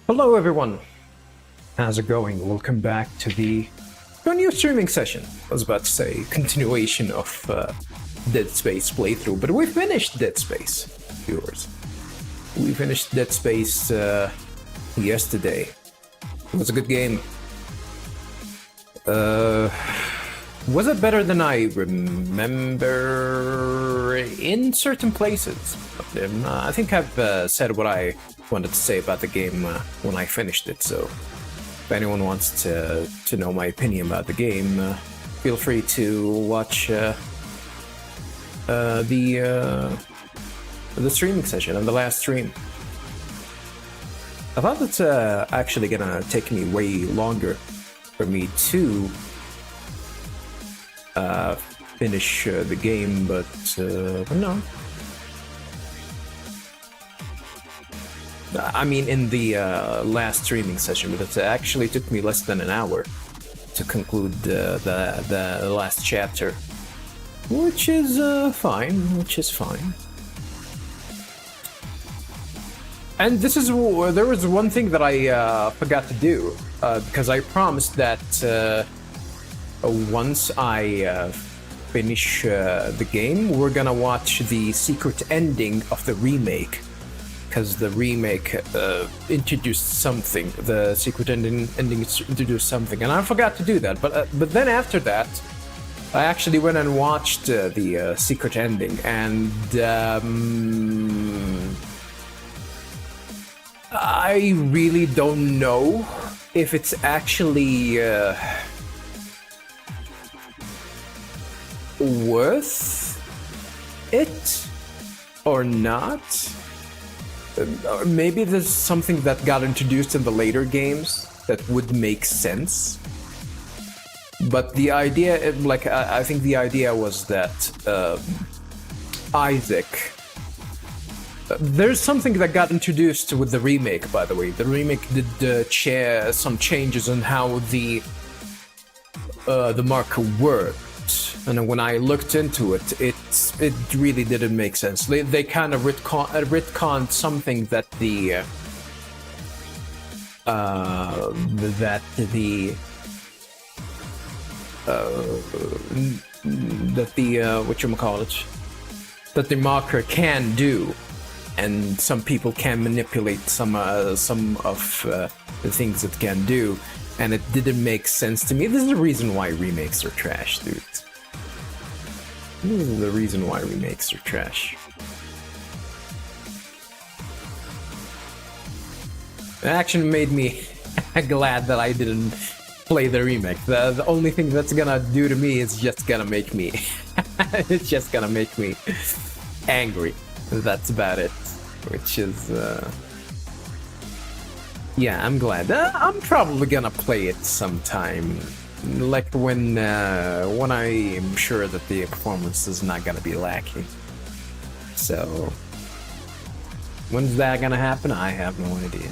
Hello everyone, how's it going? Welcome back to a new streaming session. I was about to say continuation of Dead Space playthrough, but we finished Dead Space, viewers. We finished Dead Space yesterday. It was a good game. Was it better than I remember in certain places? I think I've said what I wanted to say about the game when I finished it, so if anyone wants to know my opinion about the game, feel free to watch the streaming session and the last stream. I thought it's actually gonna take me way longer for me to finish the game, but no. I mean, in the last streaming session, but it actually took me less than an hour to conclude the last chapter, which is fine. And this is there was one thing that I forgot to do because I promised that once I finish the game, we're gonna watch the secret ending of the remake. Because the remake introduced something, the secret ending introduced something, and I forgot to do that. But then after that, I actually went and watched the secret ending, and I really don't know if it's actually worth it or not. Maybe there's something that got introduced in the later games that would make sense. But the idea, like, I think the idea was that Isaac... There's something that got introduced with the remake, by the way. The remake did some changes on how the marker worked. And when I looked into it, it really didn't make sense. They kind of retconned something that the whatchamacallit, that the marker can do, and some people can manipulate some of the things it can do, and it didn't make sense to me. This is the reason why remakes are trash, dude. This is the reason why remakes are trash. It actually made me glad that I didn't play the remake. The only thing that's gonna do to me is just gonna make me... it's just gonna make me angry. That's about it. Which is... yeah, I'm glad. I'm probably gonna play it sometime. Like when I am sure that the performance is not gonna be lacking. So when's that gonna happen? I have no idea.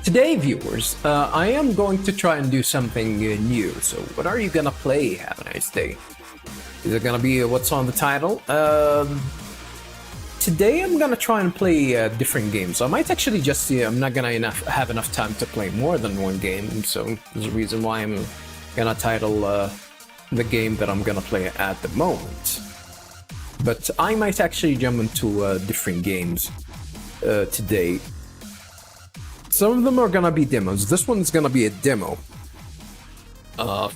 Today, viewers, I am going to try and do something new. So what are you gonna play? Have a nice day. Is it gonna be what's on the title? Today I'm gonna try and play different games. I might actually just see. I'm not gonna have enough time to play more than one game, so there's a reason why I'm gonna title the game that I'm gonna play at the moment. But I might actually jump into different games today. Some of them are gonna be demos. This one's gonna be a demo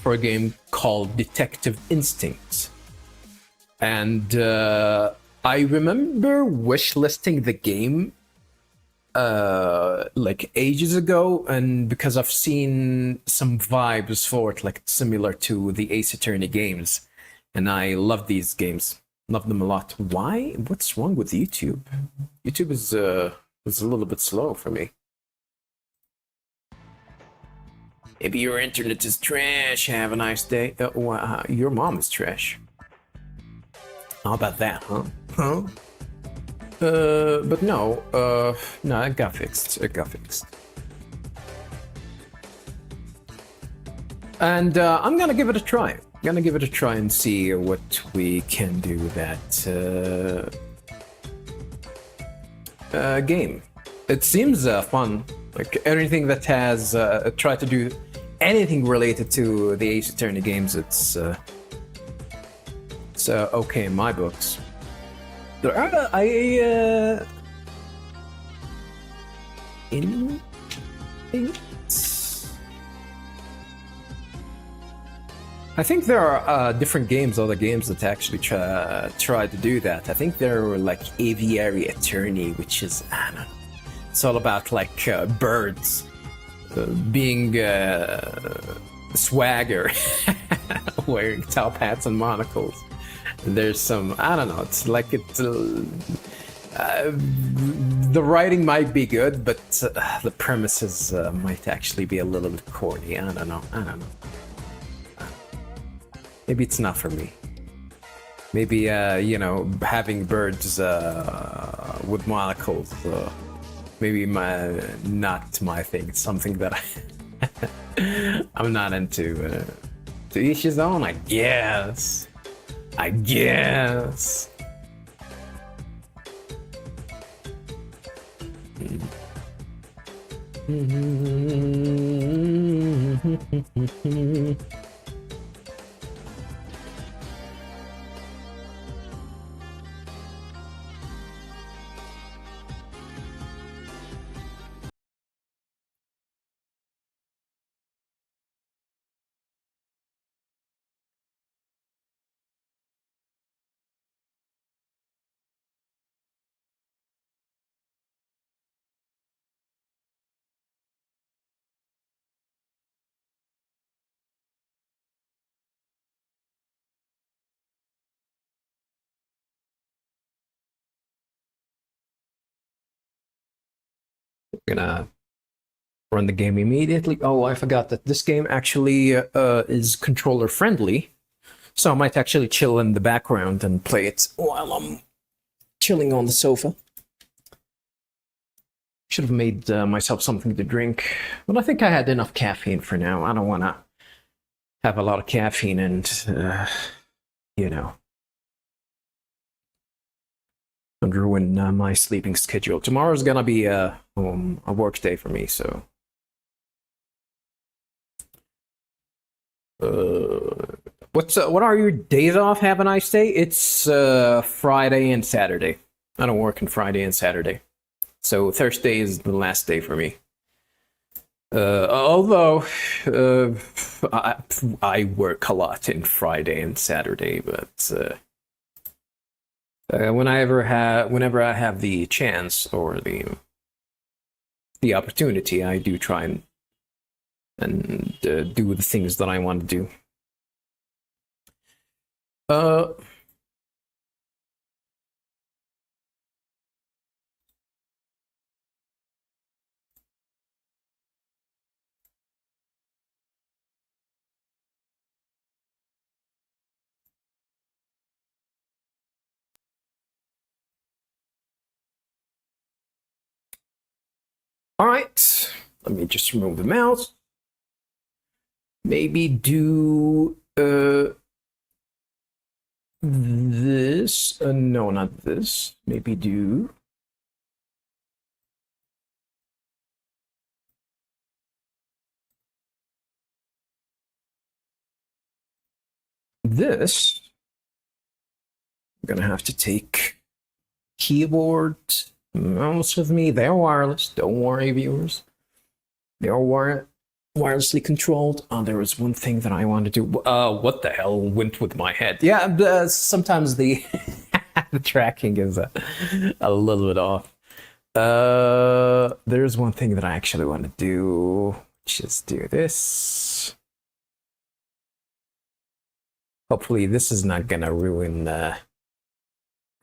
for a game called Detective Instinct, and I remember wishlisting the game like ages ago, and because I've seen some vibes for it, like similar to the Ace Attorney games, and I love these games, love them a lot. Why? What's wrong with YouTube? YouTube is a little bit slow for me. Maybe your internet is trash. Have a nice day. Your mom is trash. How about that, huh? But no, it got fixed. And I'm gonna give it a try. Gonna give it a try and see what we can do with that game. It seems fun. Like anything that has try to do anything related to the Ace Attorney games, it's okay in my books. I think there are different games, other games that actually try to do that. I think there were like Aviary Attorney, which is, I don't know, it's all about like birds being swagger, wearing top hats and monocles. There's some, I don't know, it's like it's the writing might be good, but the premises might actually be a little bit corny. I don't know. Maybe it's not for me. Maybe, you know, having birds with monocles, maybe not my thing. It's something that I'm not into. To each his own, I guess. Gonna run the game immediately. Oh, I forgot that this game actually is controller friendly, so I might actually chill in the background and play it while I'm chilling on the sofa. Should have made myself something to drink, but I think I had enough caffeine for now. I don't want to have a lot of caffeine and, you know, and ruin my sleeping schedule. Tomorrow's gonna be a work day for me, so. What are your days off? Have a nice day. It's Friday and Saturday. I don't work on Friday and Saturday, so Thursday is the last day for me. Although I work a lot in Friday and Saturday, but whenever I have the chance or the opportunity, I do try and do the things that I want to do. All right, let me just remove the mouse. Maybe do this. No, not this. Maybe do this. I'm gonna have to take keyboard, mouse with me. They're wireless. Don't worry, viewers. They are wirelessly controlled. Oh, there was one thing that I wanted to do. What the hell went with my head? Yeah, sometimes the the tracking is a little bit off. There's one thing that I actually want to do. Just do this. Hopefully, this is not gonna ruin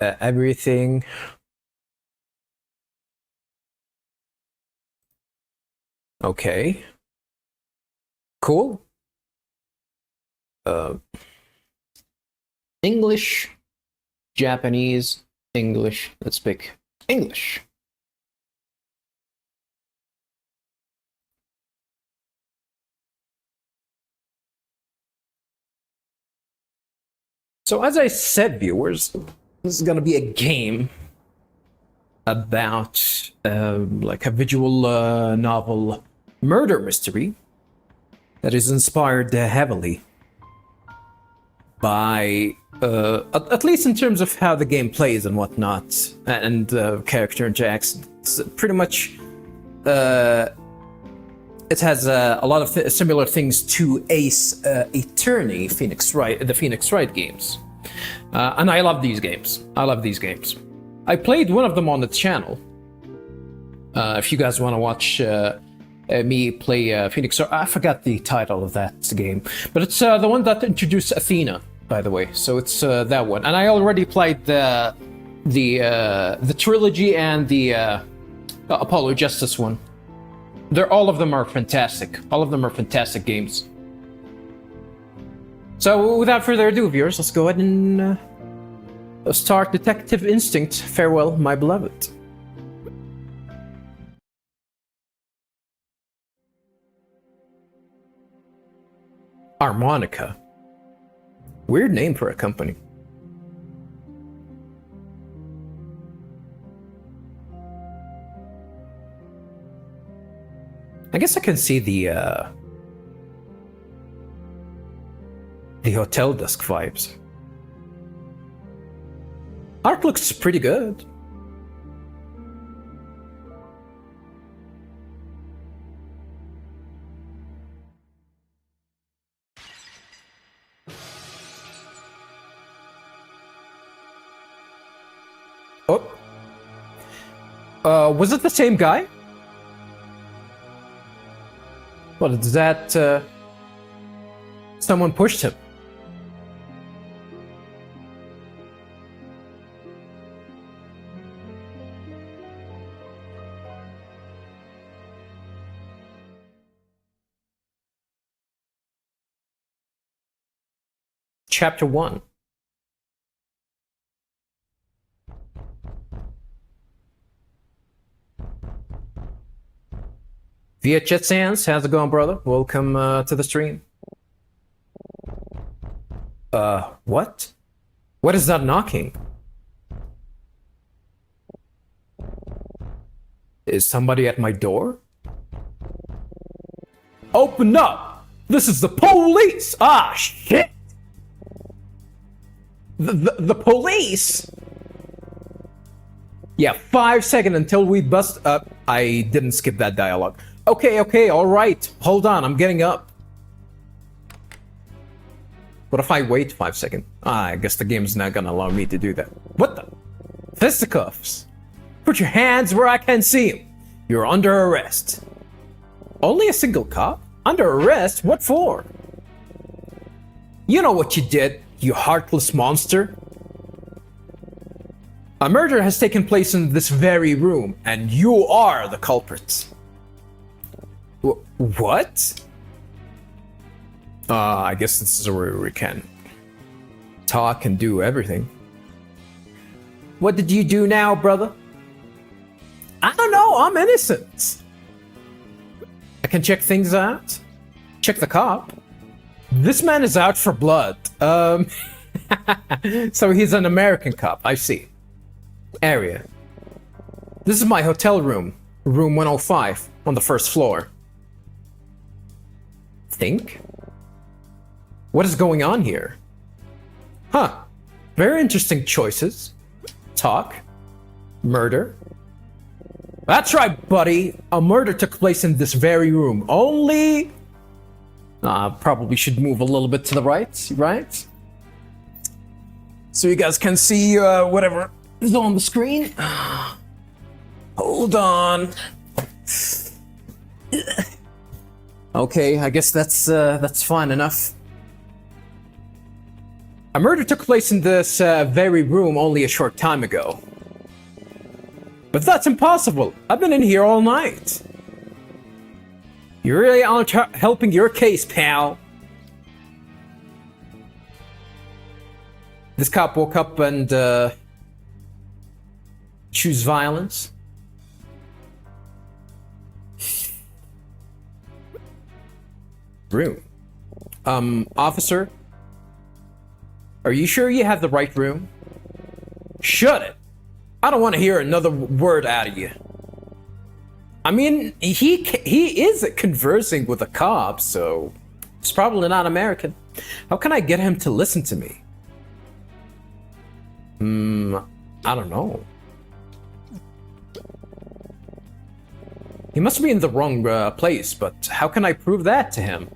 everything. Okay. Cool. English, Japanese, English. Let's pick English. So as I said, viewers, this is gonna be a game about like a visual novel murder mystery that is inspired heavily by at least in terms of how the game plays and whatnot, and character interacts. It's pretty much it has a lot of similar things to Ace Attorney, the Phoenix Wright games, and I love these games. I played one of them on the channel. If you guys want to watch me play Phoenix, I forgot the title of that game, but it's the one that introduced Athena, by the way. So it's that one, and I already played the trilogy and the Apollo Justice one. All of them are fantastic. All of them are fantastic games. So without further ado, viewers, let's go ahead and start Detective Instinct. Farewell, my beloved. Harmonica. Weird name for a company. I guess I can see the hotel desk vibes. Art looks pretty good. Oh. Was it the same guy? What is that? Someone pushed him. Chapter 1. VHS Sans, how's it going, brother? Welcome to the stream. What? What is that knocking? Is somebody at my door? Open up! This is the police! Ah, shit! The police? Yeah, 5 seconds until we bust up. I didn't skip that dialogue. Okay, alright. Hold on, I'm getting up. What if I wait 5 seconds? I guess the game's not gonna allow me to do that. What the? Fisticuffs. Put your hands where I can see them. You're under arrest. Only a single cop? Under arrest? What for? You know what you did, you heartless monster. A murder has taken place in this very room, and you are the culprit. What? I guess this is where we can talk and do everything. What did you do now, brother? I don't know, I'm innocent. I can check things out. Check the cop. This man is out for blood. So he's an American cop, I see. Area. This is my hotel room. Room 105 on the first floor. Think? What is going on here? Huh. Very interesting choices. Talk. Murder. That's right, buddy. A murder took place in this very room. Only... probably should move a little bit to the right? So you guys can see whatever is on the screen. Hold on. Okay, I guess that's fine enough. A murder took place in this very room only a short time ago. But that's impossible. I've been in here all night. You really aren't helping your case, pal. This cop woke up and choose violence. Room. Officer, Are you sure you have the right room? Shut it. I don't want to hear another word out of you. I mean, he is conversing with a cop, so he's probably not American. How can I get him to listen to me? I don't know. He must be in the wrong place, but how can I prove that to him?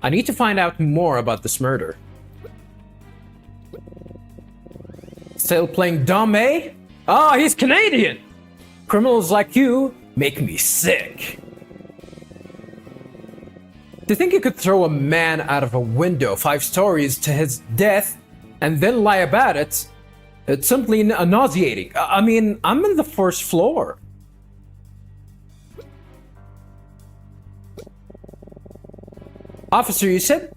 I need to find out more about this murder. Still playing dumb, eh? Oh, he's Canadian! Criminals like you make me sick. To think you could throw a man out of a window 5 stories to his death and then lie about it, it's simply nauseating. I mean, I'm on the 1st floor. Officer, you said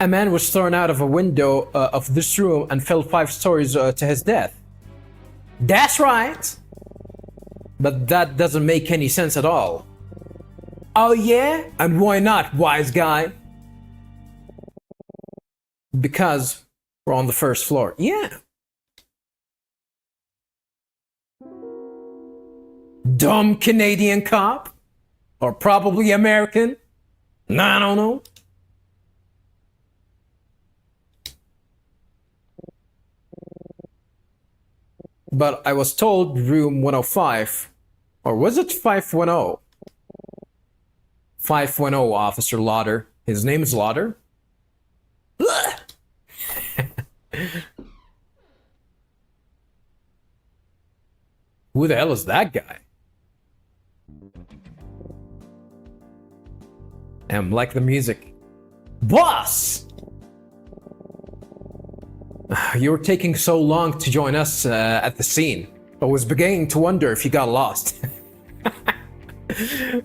a man was thrown out of a window of this room and fell 5 stories to his death. That's right. But that doesn't make any sense at all. Oh yeah? And why not, wise guy? Because we're on the 1st floor. Yeah. Dumb Canadian cop? Or probably American? I don't know. But I was told room 105. Or was it 510? 510, Officer Lauder. His name is Lauder? Who the hell is that guy? Like the music. Boss! You were taking so long to join us at the scene. I was beginning to wonder if you got lost.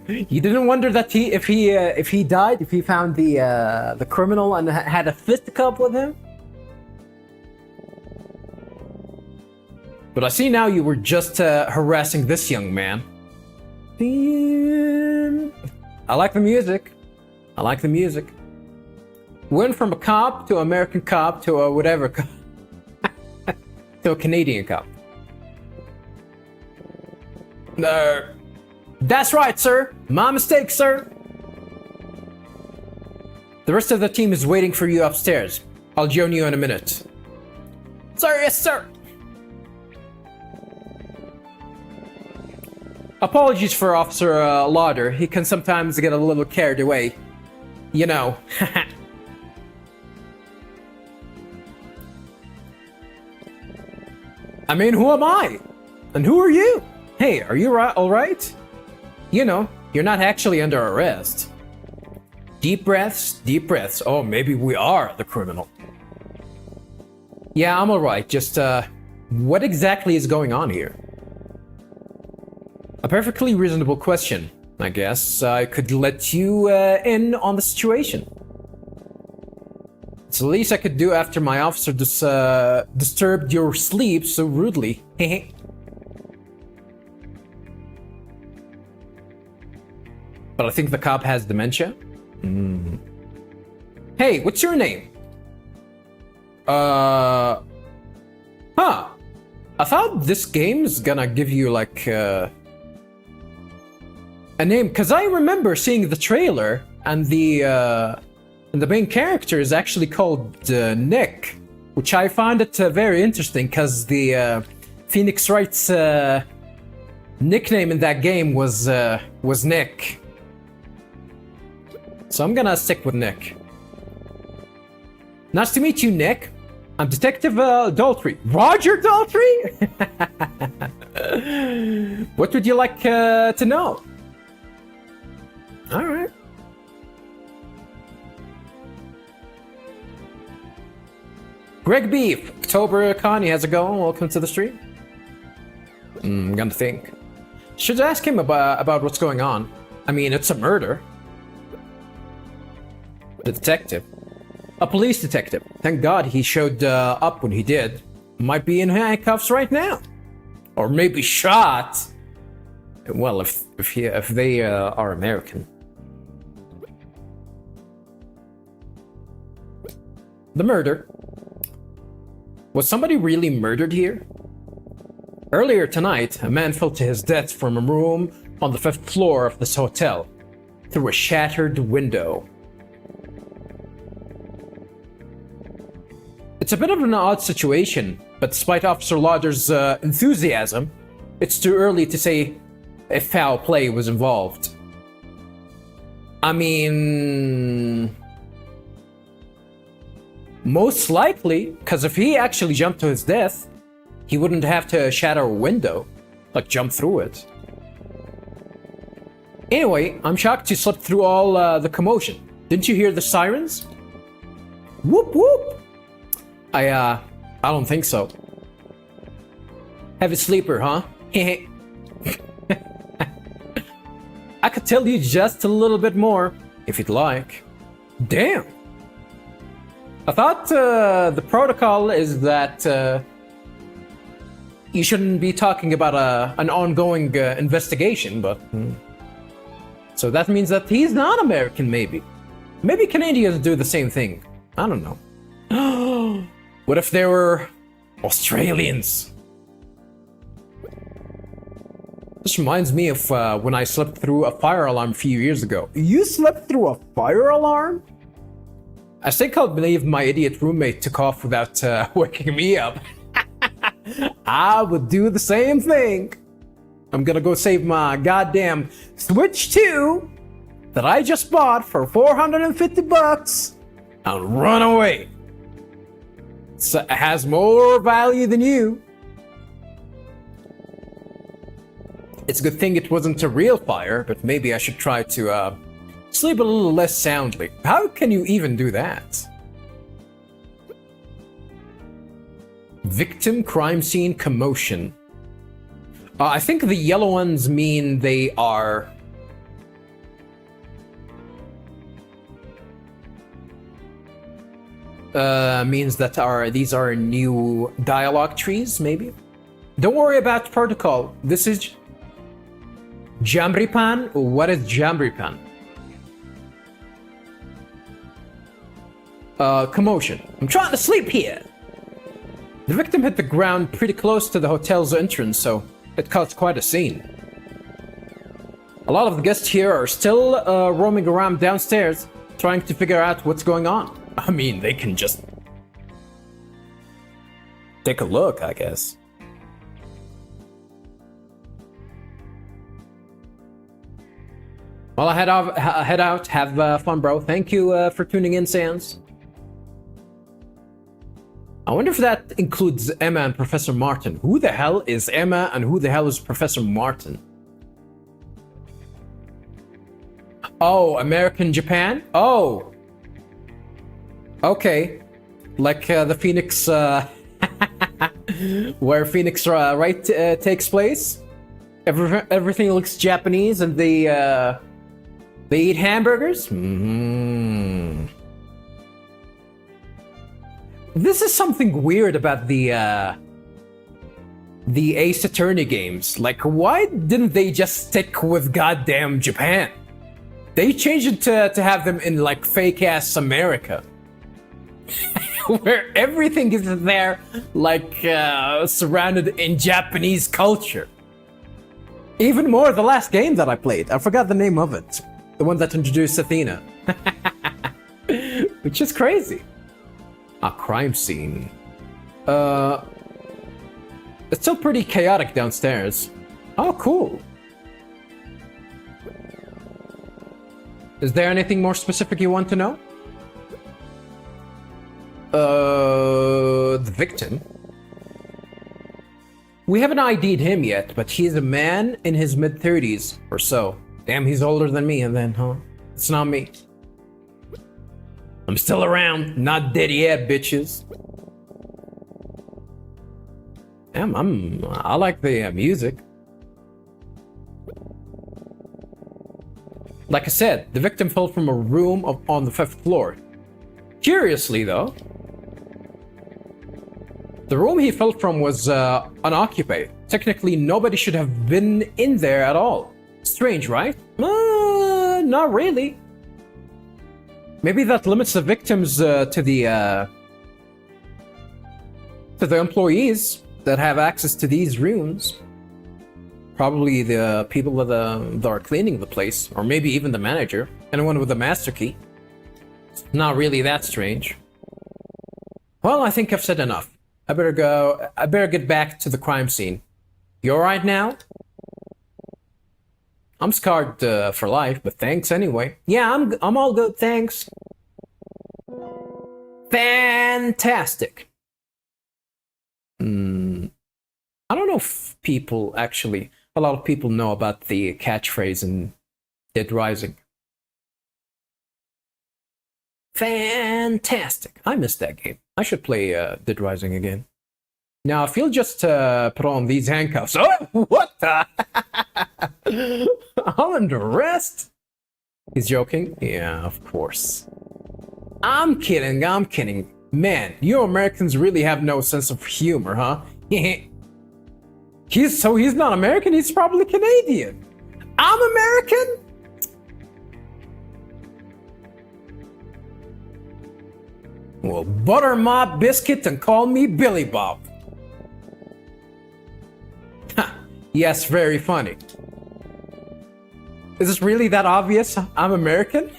You didn't wonder that if he died, if he found the criminal and had a fisticuff with him? But I see now you were just harassing this young man. I like the music. I like the music. Went from a cop to American cop to a whatever cop. To a Canadian cop. No. That's right, sir. My mistake, sir. The rest of the team is waiting for you upstairs. I'll join you in a minute. Sir, yes, sir. Apologies for Officer Lauder. He can sometimes get a little carried away. You know. I mean, who am I? And who are you? Hey, are you all right? You know, you're not actually under arrest. Deep breaths, deep breaths. Oh, maybe we are the criminal. Yeah, I'm all right. Just, what exactly is going on here? A perfectly reasonable question, I guess. I could let you in on the situation. It's the least I could do after my officer disturbed your sleep so rudely. But I think the cop has dementia. Hey, what's your name? Huh. I thought this game's gonna give you like a name, because I remember seeing the trailer and the main character is actually called Nick, which I found it very interesting because the Phoenix Wright's nickname in that game was Nick. So I'm gonna stick with Nick. Nice to meet you, Nick. I'm Detective Daltrey. Roger Daltrey? What would you like to know? Alright. Greg Beef, October Connie, how's it going? Welcome to the stream. I'm gonna think. Should ask him about what's going on. I mean, it's a murder. The detective. A police detective. Thank God he showed up when he did. Might be in handcuffs right now. Or maybe shot. Well, if they are American. The murder. Was somebody really murdered here? Earlier tonight, a man fell to his death from a room on the 5th floor of this hotel through a shattered window. It's a bit of an odd situation, but despite Officer Lauder's enthusiasm, it's too early to say if foul play was involved. I mean, most likely, because if he actually jumped to his death, he wouldn't have to shatter a window, like jump through it. Anyway, I'm shocked you slept through all the commotion. Didn't you hear the sirens? Whoop whoop! I don't think so. Heavy sleeper, huh? I could tell you just a little bit more, if you'd like. Damn! I thought the protocol is that you shouldn't be talking about an ongoing investigation, but... So that means that he's not American, maybe. Maybe Canadians do the same thing. I don't know. What if they were Australians? This reminds me of when I slept through a fire alarm a few years ago. You slept through a fire alarm? I still can't believe my idiot roommate took off without waking me up. I would do the same thing. I'm gonna go save my goddamn Switch 2 that I just bought for $450 and run away. It has more value than you. It's a good thing it wasn't a real fire, but maybe I should try to sleep a little less soundly. How can you even do that? Victim, crime scene, commotion. I think the yellow ones mean they are... means that these are new dialogue trees, maybe? Don't worry about protocol. This is... Jamripan? What is Jamripan? Commotion. I'm trying to sleep here! The victim hit the ground pretty close to the hotel's entrance, so it caused quite a scene. A lot of the guests here are still roaming around downstairs, trying to figure out what's going on. I mean, they can just take a look, I guess. Well, I head out. Have fun, bro. Thank you for tuning in, Sans. I wonder if that includes Emma and Professor Martin. Who the hell is Emma and who the hell is Professor Martin? Oh, American Japan? Oh. Okay. Like the Phoenix... where Phoenix Wright takes place? Everything looks Japanese and they eat hamburgers? This is something weird about the Ace Attorney games. Like, why didn't they just stick with goddamn Japan? They changed it to have them in, like, fake-ass America. Where everything is there, like, surrounded in Japanese culture. Even more the last game that I played. I forgot the name of it. The one that introduced Athena. Which is crazy. A crime scene. It's still pretty chaotic downstairs. Oh, cool. Is there anything more specific you want to know? The victim? We haven't ID'd him yet, but he's a man in his mid-30s or so. Damn, he's older than me, and then, huh? It's not me. I'm still around, not dead yet, bitches. Damn, I like the music. Like I said, the victim fell from a room on the 5th floor. Curiously, though, the room he fell from was unoccupied. Technically, nobody should have been in there at all. Strange, right? Not really. Maybe that limits the victims to to the employees that have access to these rooms. Probably the people that are cleaning the place, or maybe even the manager. Anyone with a master key. It's not really that strange. Well, I think I've said enough. I better go. I better get back to the crime scene. You alright now? I'm scarred for life, but thanks anyway. Yeah, I'm all good, thanks. Fantastic. I don't know if a lot of people know about the catchphrase in Dead Rising. Fantastic. I missed that game. I should play Dead Rising again. Now, if you'll just put on these handcuffs. Oh, what the? I'm under arrest? He's joking? Yeah, of course. I'm kidding. Man, you Americans really have no sense of humor, huh? He's not American, he's probably Canadian. I'm American? Well, butter my biscuit and call me Billy Bob. Yes, very funny. Is this really that obvious? I'm American?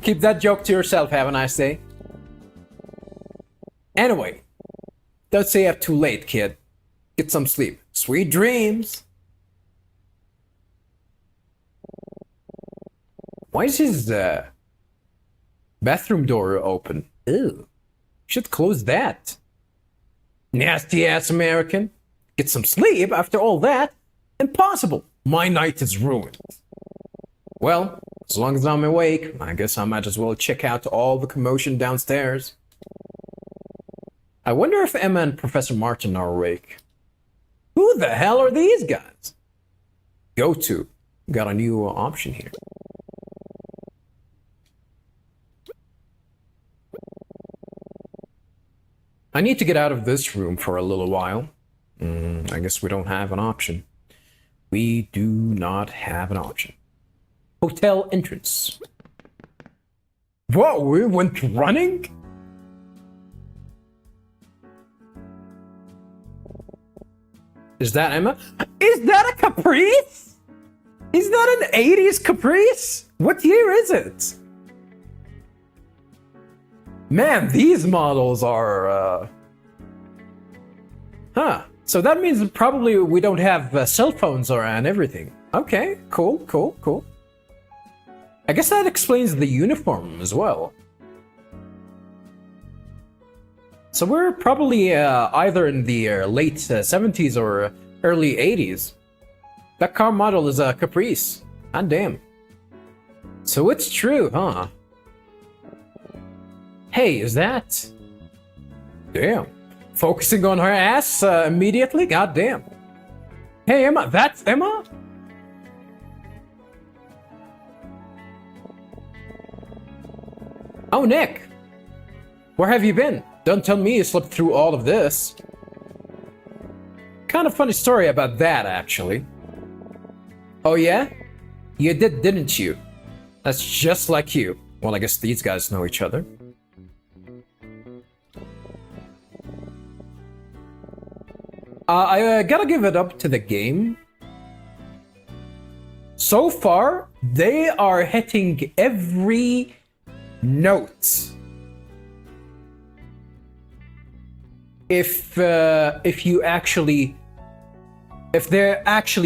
Keep that joke to yourself, have a nice day. Anyway, don't stay up too late, kid. Get some sleep. Sweet dreams. Why is his bathroom door open? Ew. Should close that. Nasty ass American. Get some sleep after all that? Impossible. My night is ruined. Well, as long as I'm awake, I guess I might as well check out all the commotion downstairs. I wonder if Emma and Professor Martin are awake. Who the hell are these guys? Go to. Got a new option here. I need to get out of this room for a little while. I guess we don't have an option. We do not have an option. Hotel entrance. Whoa, we went running? Is that Emma? Is that a Caprice? Is that an 80s Caprice? What year is it? Man, these models are... So that means probably we don't have cell phones and everything. Okay, cool. I guess that explains the uniform as well. So we're probably either in the late 70s or early 80s. That car model is a Caprice. God damn. So it's true, huh? Hey, is that... Damn. Focusing on her ass immediately? God damn. Hey, Emma, that's Emma? Oh, Nick. Where have you been? Don't tell me you slept through all of this. Kind of funny story about that, actually. Oh, yeah? You did, didn't you? That's just like you. Well, I guess these guys know each other. I gotta give it up to the game. So far, they are hitting every note. If they actually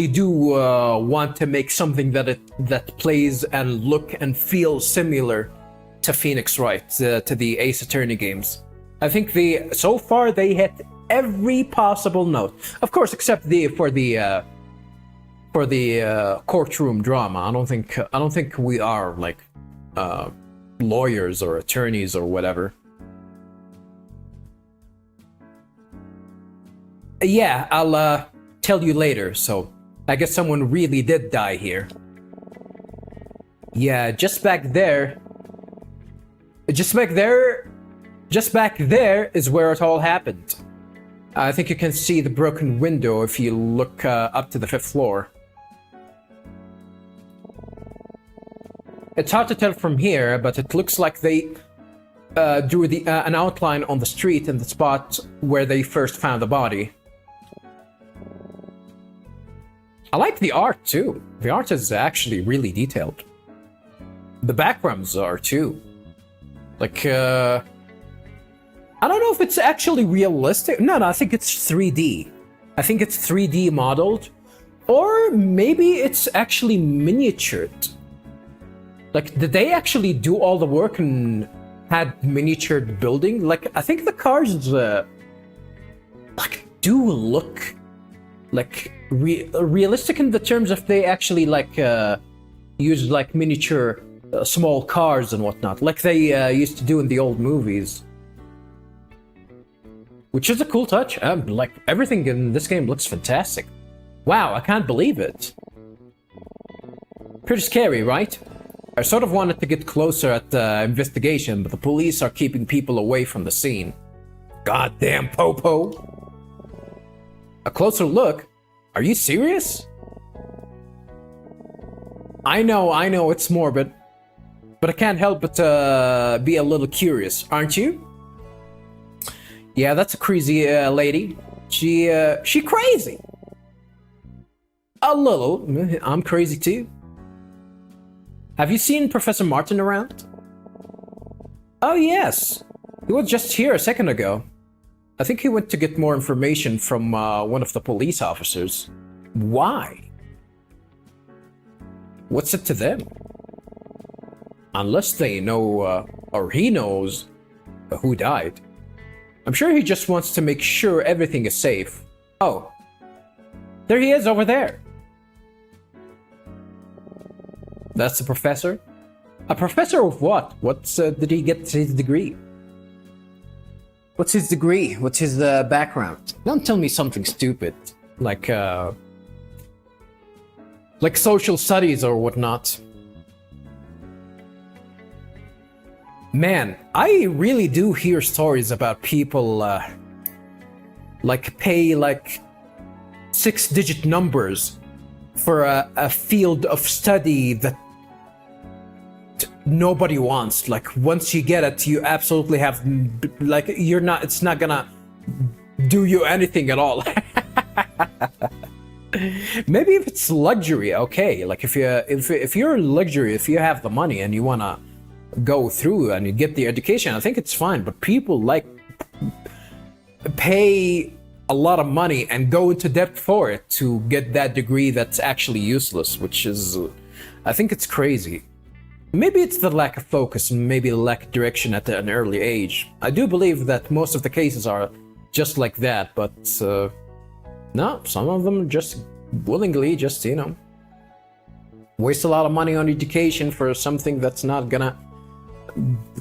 do want to make something that plays and look and feels similar to Phoenix Wright, to the Ace Attorney games, I think so far they hit every possible note. Of course, except for the courtroom drama. I don't think we are like lawyers or attorneys or whatever. Yeah, I'll tell you later. So I guess someone really did die here. Yeah, just back there is where it all happened. I think you can see the broken window if you look up to the 5th floor. It's hard to tell from here, but it looks like they drew an outline on the street in the spot where they first found the body. I like the art too. The art is actually really detailed. The backgrounds are too. Like, I don't know if it's actually realistic. No, I think it's 3D. I think it's 3D modeled. Or maybe it's actually miniatured. Like, did they actually do all the work and had miniatured building? Like, I think the cars, like, do look like realistic in the terms of they actually like use like miniature small cars and whatnot, like they used to do in the old movies, which is a cool touch. Like everything in this game looks fantastic. Wow, I can't believe it. Pretty scary, right? I sort of wanted to get closer at the investigation, but the police are keeping people away from the scene. Goddamn Popo. A closer look? Are you serious? I know it's morbid, but I can't help but be a little curious, aren't you? Yeah, that's a crazy lady. She crazy. A little. I'm crazy too. Have you seen Professor Martin around? Oh yes, he was just here a second ago. I think he went to get more information from one of the police officers. Why? What's it to them? Unless they know, or he knows, who died. I'm sure he just wants to make sure everything is safe. Oh, there he is over there. That's the professor? A professor of what? What did he get his degree? What's his degree? What's his background? Don't tell me something stupid, like social studies or whatnot. Man, I really do hear stories about people like pay like 6-digit numbers for a field of study that nobody wants. Like once you get it, you absolutely have like it's not gonna do you anything at all. Maybe if it's luxury, okay. Like if you're luxury, if you have the money and you wanna go through and you get the education, I think it's fine. But people like pay a lot of money and go into debt for it to get that degree that's actually useless, which is, I think it's crazy. Maybe it's the lack of focus and maybe the lack of direction at an early age. I do believe that most of the cases are just like that, but no, some of them just willingly just, waste a lot of money on education for something that's not gonna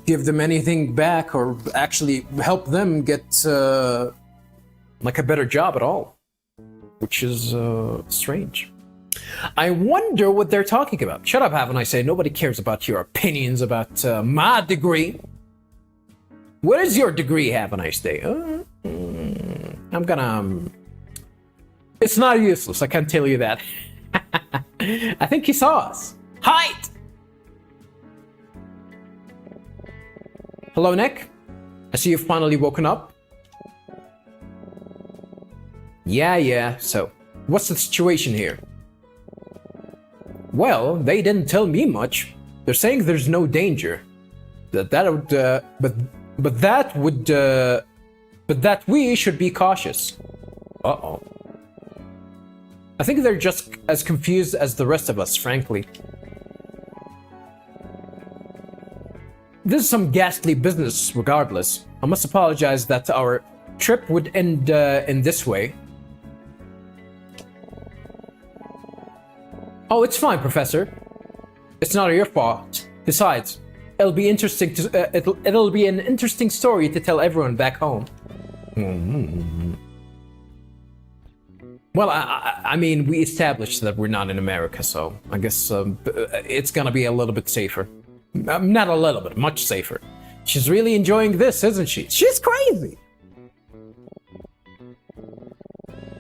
give them anything back or actually help them get like a better job at all, which is strange. I wonder what they're talking about. Shut up, haven't I say? Nobody cares about your opinions about my degree. What is your degree, haven't I say? I'm gonna... It's not useless, I can tell you that. I think he saw us. Height! Hello, Nick. I see you've finally woken up. Yeah, so what's the situation here? Well, they didn't tell me much. They're saying there's no danger. But that we should be cautious. Uh-oh. I think they're just as confused as the rest of us, frankly. This is some ghastly business regardless. I must apologize that our trip would end in this way. Oh, it's fine, Professor. It's not your fault. Besides, it'll be interesting to it'll be an interesting story to tell everyone back home. Well, I mean, we established that we're not in America, so I guess it's gonna be a little bit safer. Not a little bit, much safer. She's really enjoying this, isn't she? She's crazy.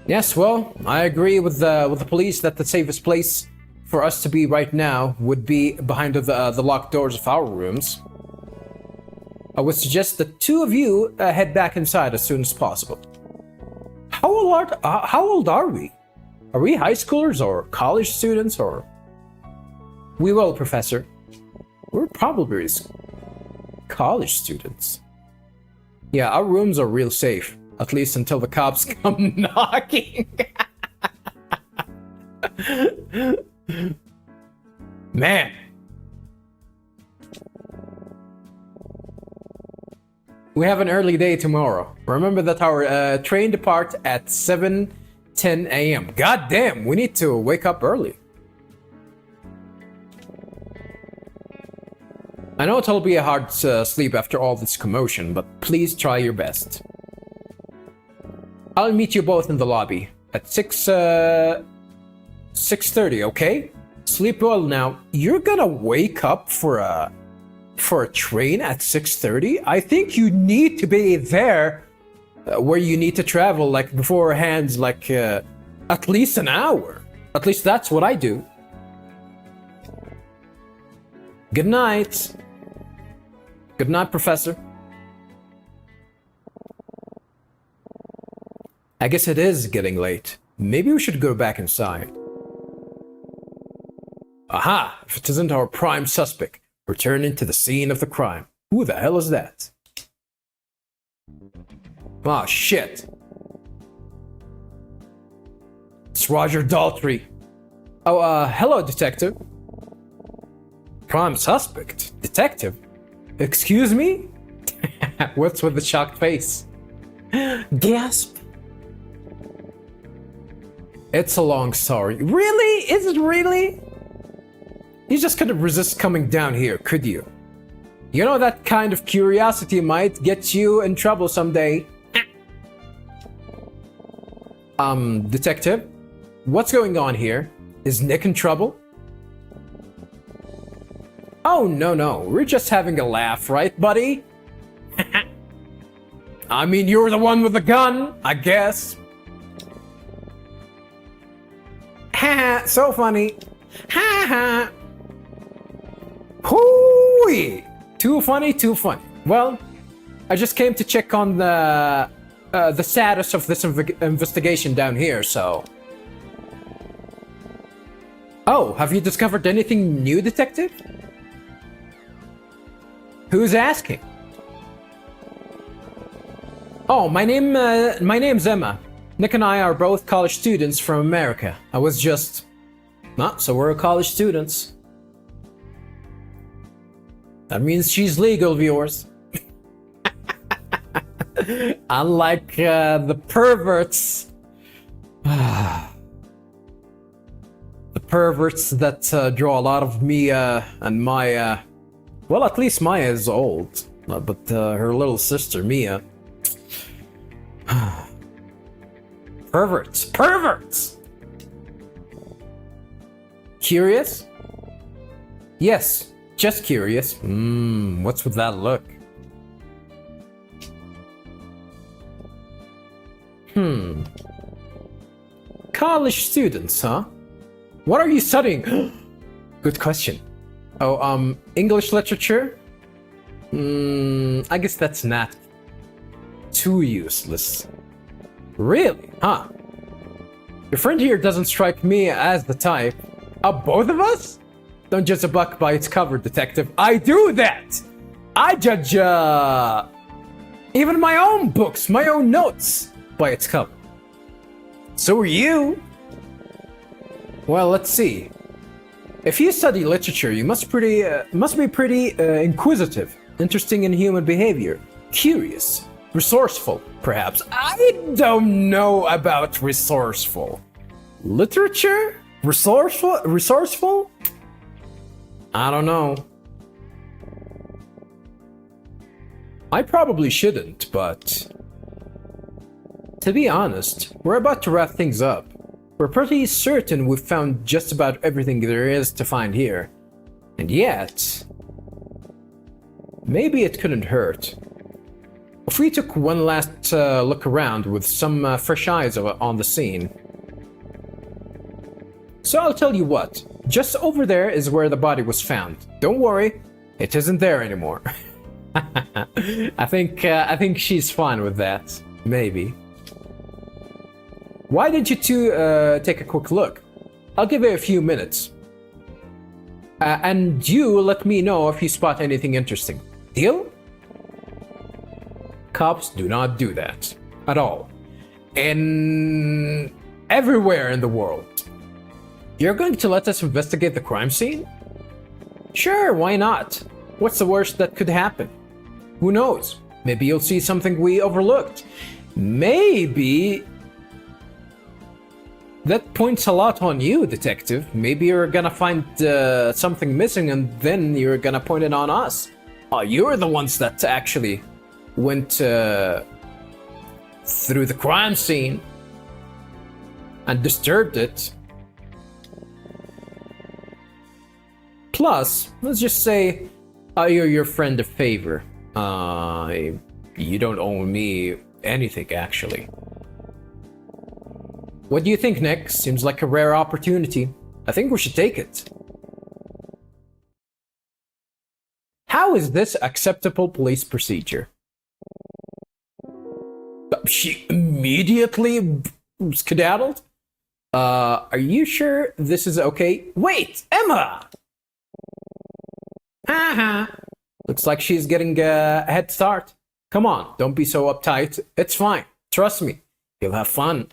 Yes, well, I agree with the police that the safest place for us to be right now would be behind the locked doors of our rooms. I would suggest the two of you head back inside as soon as possible. How old are we? Are we high schoolers or college students or? We will, Professor. We're probably college students. Yeah, our rooms are real safe, at least until the cops come knocking. Man. We have an early day tomorrow. Remember that our train departs at 7:10 a.m. God damn, we need to wake up early. I know it'll be a hard sleep after all this commotion, but please try your best. I'll meet you both in the lobby at 6:30, okay? Sleep well now. You're gonna wake up for a train at 6:30? I think you need to be there where you need to travel like beforehand, like at least an hour. At least that's what I do. Good night. Good night, Professor. I guess it is getting late. Maybe we should go back inside. Aha! If it isn't our prime suspect, returning to the scene of the crime. Who the hell is that? Oh, shit. It's Roger Daltrey. Oh, hello, Detective. Prime suspect? Detective? Excuse me? What's with the shocked face? Gasp. It's a long story. Really? Is it really? You just couldn't resist coming down here, could you? You know that kind of curiosity might get you in trouble someday. Detective? What's going on here? Is Nick in trouble? Oh, no. We're just having a laugh, right, buddy? I mean, you're the one with the gun, I guess. Haha, so funny. Haha. Hooey! Too funny. Well, I just came to check on the status of this investigation down here, so... Oh, have you discovered anything new, Detective? Who's asking? Oh, my name's Emma. Nick and I are both college students from America. I was just... so we're college students. That means she's legal, viewers. Unlike the perverts. The perverts that draw a lot of Mia and Maya. Well, at least Maya is old. But her little sister, Mia. Perverts! Curious? Yes, just curious. What's with that look? College students, huh? What are you studying? Good question. Oh, English literature? I guess that's not too useless. Really? Huh? Your friend here doesn't strike me as the type. Both of us? Don't judge a book by its cover, Detective. I do that! I judge, even my own books, my own notes, by its cover. So are you. Well, let's see. If you study literature, you must be pretty inquisitive, interesting in human behavior, curious, resourceful, perhaps. I don't know about resourceful. Literature? Resourceful? I don't know. I probably shouldn't, but... To be honest, we're about to wrap things up. We're pretty certain we've found just about everything there is to find here. And yet... maybe it couldn't hurt if we took one last look around with some fresh eyes on the scene. So I'll tell you what, Just over there is where the body was found. Don't worry, it isn't there anymore. I think she's fine with that. Maybe. Why did you two take a quick look? I'll give it a few minutes. And you let me know if you spot anything interesting. Deal? Cops do not do that. At all. Everywhere in the world. You're going to let us investigate the crime scene? Sure, why not? What's the worst that could happen? Who knows? Maybe you'll see something we overlooked. Maybe... That points a lot on you, detective. Maybe you're gonna find something missing and then you're gonna point it on us. Oh, you're the ones that actually went through the crime scene and disturbed it. Plus, let's just say I owe your friend a favor. You don't owe me anything, actually. What do you think, Nick? Seems like a rare opportunity. I think we should take it. How is this acceptable police procedure? She immediately skedaddled? Are you sure this is okay? Wait, Emma! Looks like she's getting a head start. Come on, don't be so uptight. It's fine. Trust me. You'll have fun.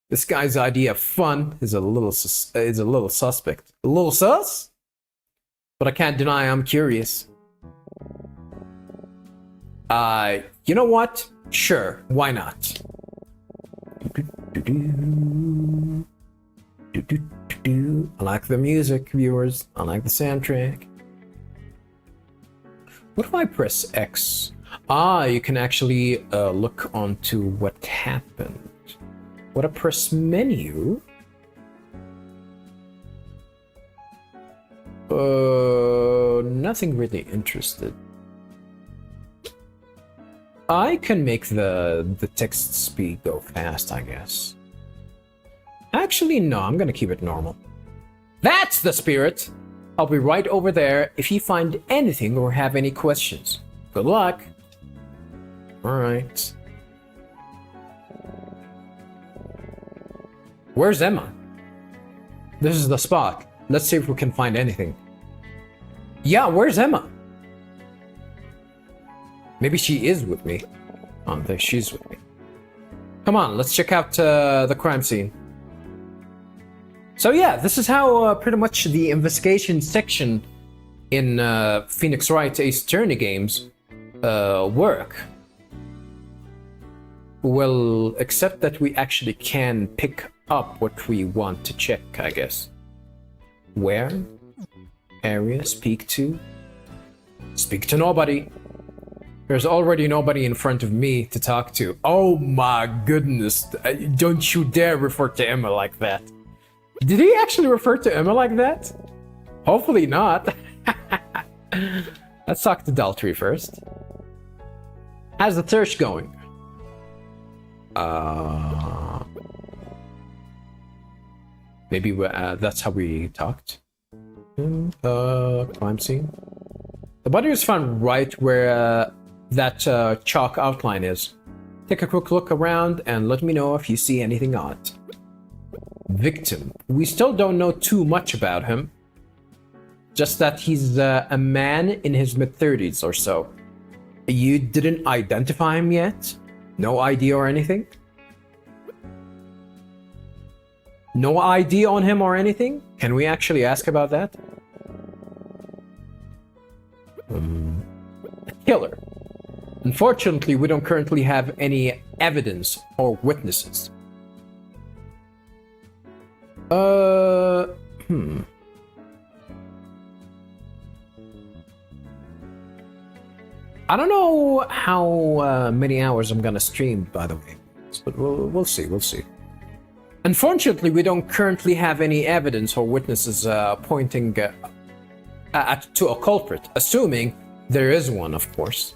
This guy's idea of fun is a little suspect. A little sus? But I can't deny I'm curious. You know what? Sure, why not? I like the music, viewers. I like the soundtrack. What if I press X? You can actually look onto what happened. What a press menu? Nothing really interested. I can make the text speed go fast, I guess. Actually, no, I'm gonna keep it normal. That's the spirit! I'll be right over there if you find anything or have any questions. Good luck! Alright. Where's Emma? This is the spot. Let's see if we can find anything. Yeah, where's Emma? Maybe she is with me. Oh, there she's with me. Come on, let's check out the crime scene. So yeah, this is how pretty much the investigation section in Phoenix Wright Ace Attorney games work. Well, except that we actually can pick up what we want to check, I guess. Where? Area, speak to? Speak to nobody. There's already nobody in front of me to talk to. Oh my goodness, don't you dare refer to Emma like that. Did he actually refer to Emma like that? Hopefully not. Let's talk to Daltrey first. How's the search going? Maybe that's how we talked. Crime scene. The body was found right where that chalk outline is. Take a quick look around and let me know if you see anything odd. Victim. We still don't know too much about him. Just that he's a man in his mid-30s or so. You didn't identify him yet? No ID or anything? No ID on him or anything? Can we actually ask about that? Killer. Unfortunately, we don't currently have any evidence or witnesses. I don't know how many hours I'm gonna stream, by the way. But we'll see, we'll see. Unfortunately, we don't currently have any evidence or witnesses pointing to a culprit, assuming there is one, of course.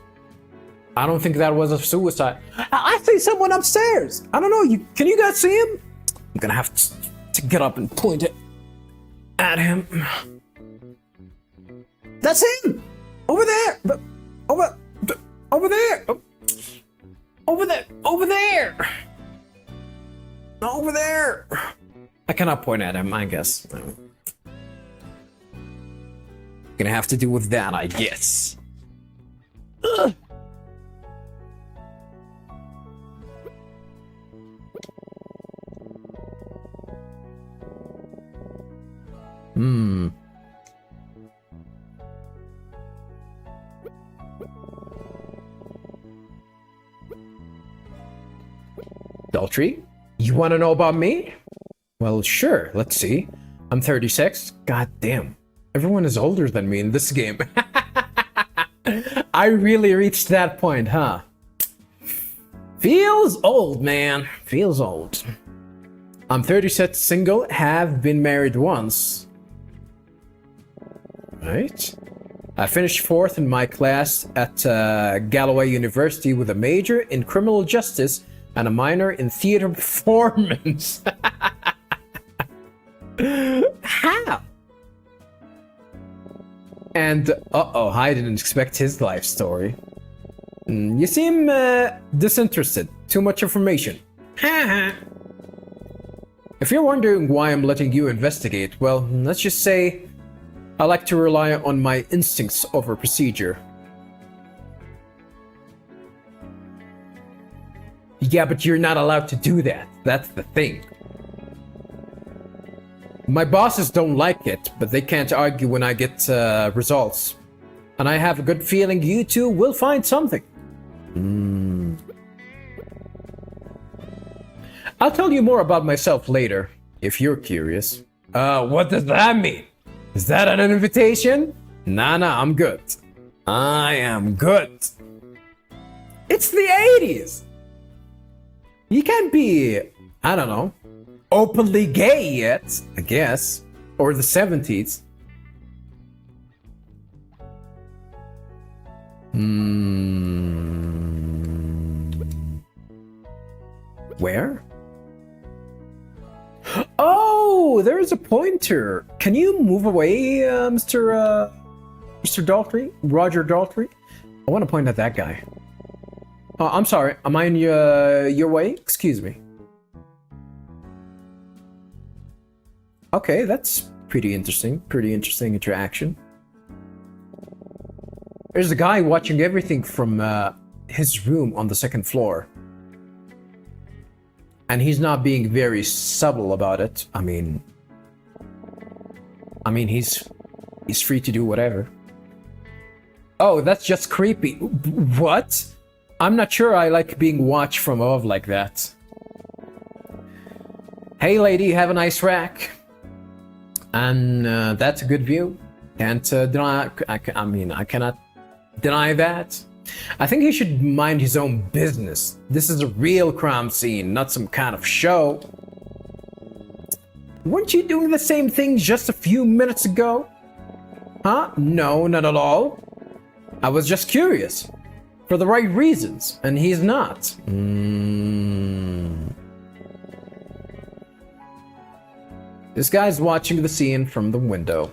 I don't think that was a suicide. I see someone upstairs. I don't know. Can you guys see him? I'm gonna have to get up and point it at him. That's him! Over there! Over there! Over there! Over there! Over there! I cannot point at him, I guess. Gonna have to do with that, I guess. Ugh. Daltrey, you want to know about me? Well, sure, let's see. I'm 36. God damn. Everyone is older than me in this game. I really reached that point, huh? Feels old, man. Feels old. I'm 36, single, have been married once. Right. I finished 4th in my class at Galloway University with a major in criminal justice and a minor in theater performance. How? And uh-oh, I didn't expect his life story. You seem disinterested. Too much information. If you're wondering why I'm letting you investigate, well, let's just say I like to rely on my instincts over procedure. Yeah, but you're not allowed to do that. That's the thing. My bosses don't like it, but they can't argue when I get results. And I have a good feeling you two will find something. I'll tell you more about myself later, if you're curious. What does that mean? Is that an invitation? Nah, I'm good. I am good. It's the 80s! You can't be, I don't know, openly gay yet, I guess. Or the 70s. Where? Oh, there's a pointer. Can you move away, Mr. Daltrey? Roger Daltrey? I want to point at that guy. Oh, I'm sorry. Am I in your way? Excuse me. Okay, that's pretty interesting. Pretty interesting interaction. There's a guy watching everything from his room on the 2nd floor. And he's not being very subtle about it. I mean he's free to do whatever. Oh, that's just creepy. What? I'm not sure I like being watched from above like that. Hey lady, have a nice rack. And that's a good view. Can't deny. I cannot deny that. I think he should mind his own business. This is a real crime scene, not some kind of show. Weren't you doing the same thing just a few minutes ago? Huh? No, not at all. I was just curious. For the right reasons, and he's not. This guy's watching the scene from the window.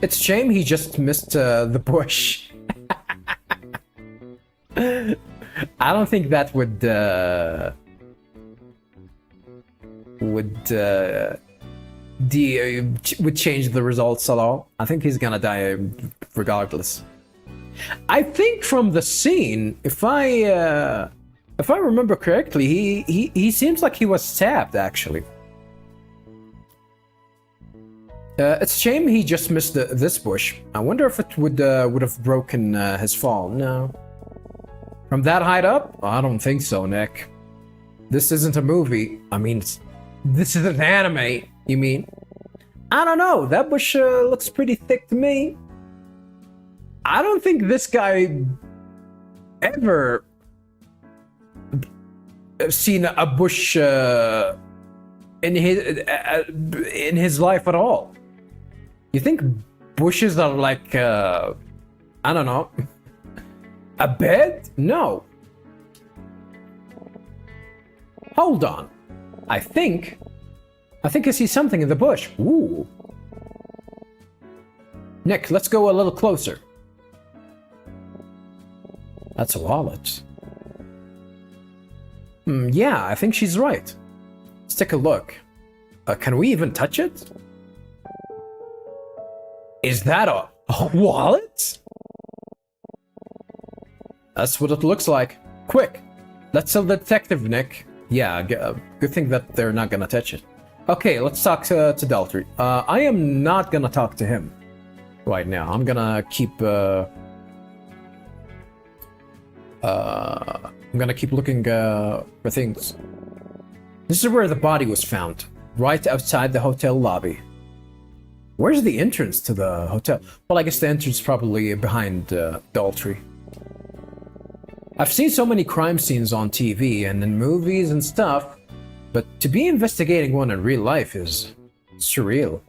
It's a shame he just missed the bush. I don't think that would change the results at all. I think he's gonna die regardless. I think from the scene, if I remember correctly, he seems like he was stabbed actually. It's a shame he just missed this bush. I wonder if it would have broken his fall. No. From that height up? I don't think so, Nick. This isn't a movie. I mean, this is an anime. You mean? I don't know. That bush looks pretty thick to me. I don't think this guy ever seen a bush in his life at all. You think bushes are like I don't know, A bed? No. Hold on. I think I see something in the bush. Ooh. Nick, let's go a little closer. That's a wallet. Yeah, I think she's right. Let's take a look. Can we even touch it? Is that a wallet? That's what it looks like. Quick, let's tell the detective, Nick. Yeah, good thing that they're not gonna touch it. Okay, let's talk to Daltrey. I am not gonna talk to him right now. I'm gonna keep looking for things. This is where the body was found, right outside the hotel lobby. Where's the entrance to the hotel? Well, I guess the entrance is probably behind Daltrey. I've seen so many crime scenes on TV and in movies and stuff, but to be investigating one in real life is surreal.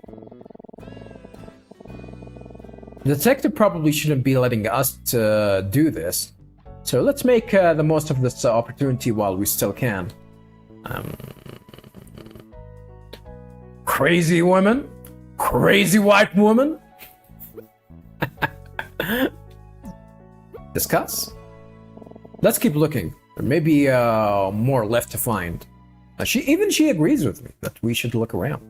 The detective probably shouldn't be letting us do this, so let's make the most of this opportunity while we still can. Crazy woman? Crazy white woman? Discuss? Let's keep looking. There may be more left to find. She agrees with me that we should look around.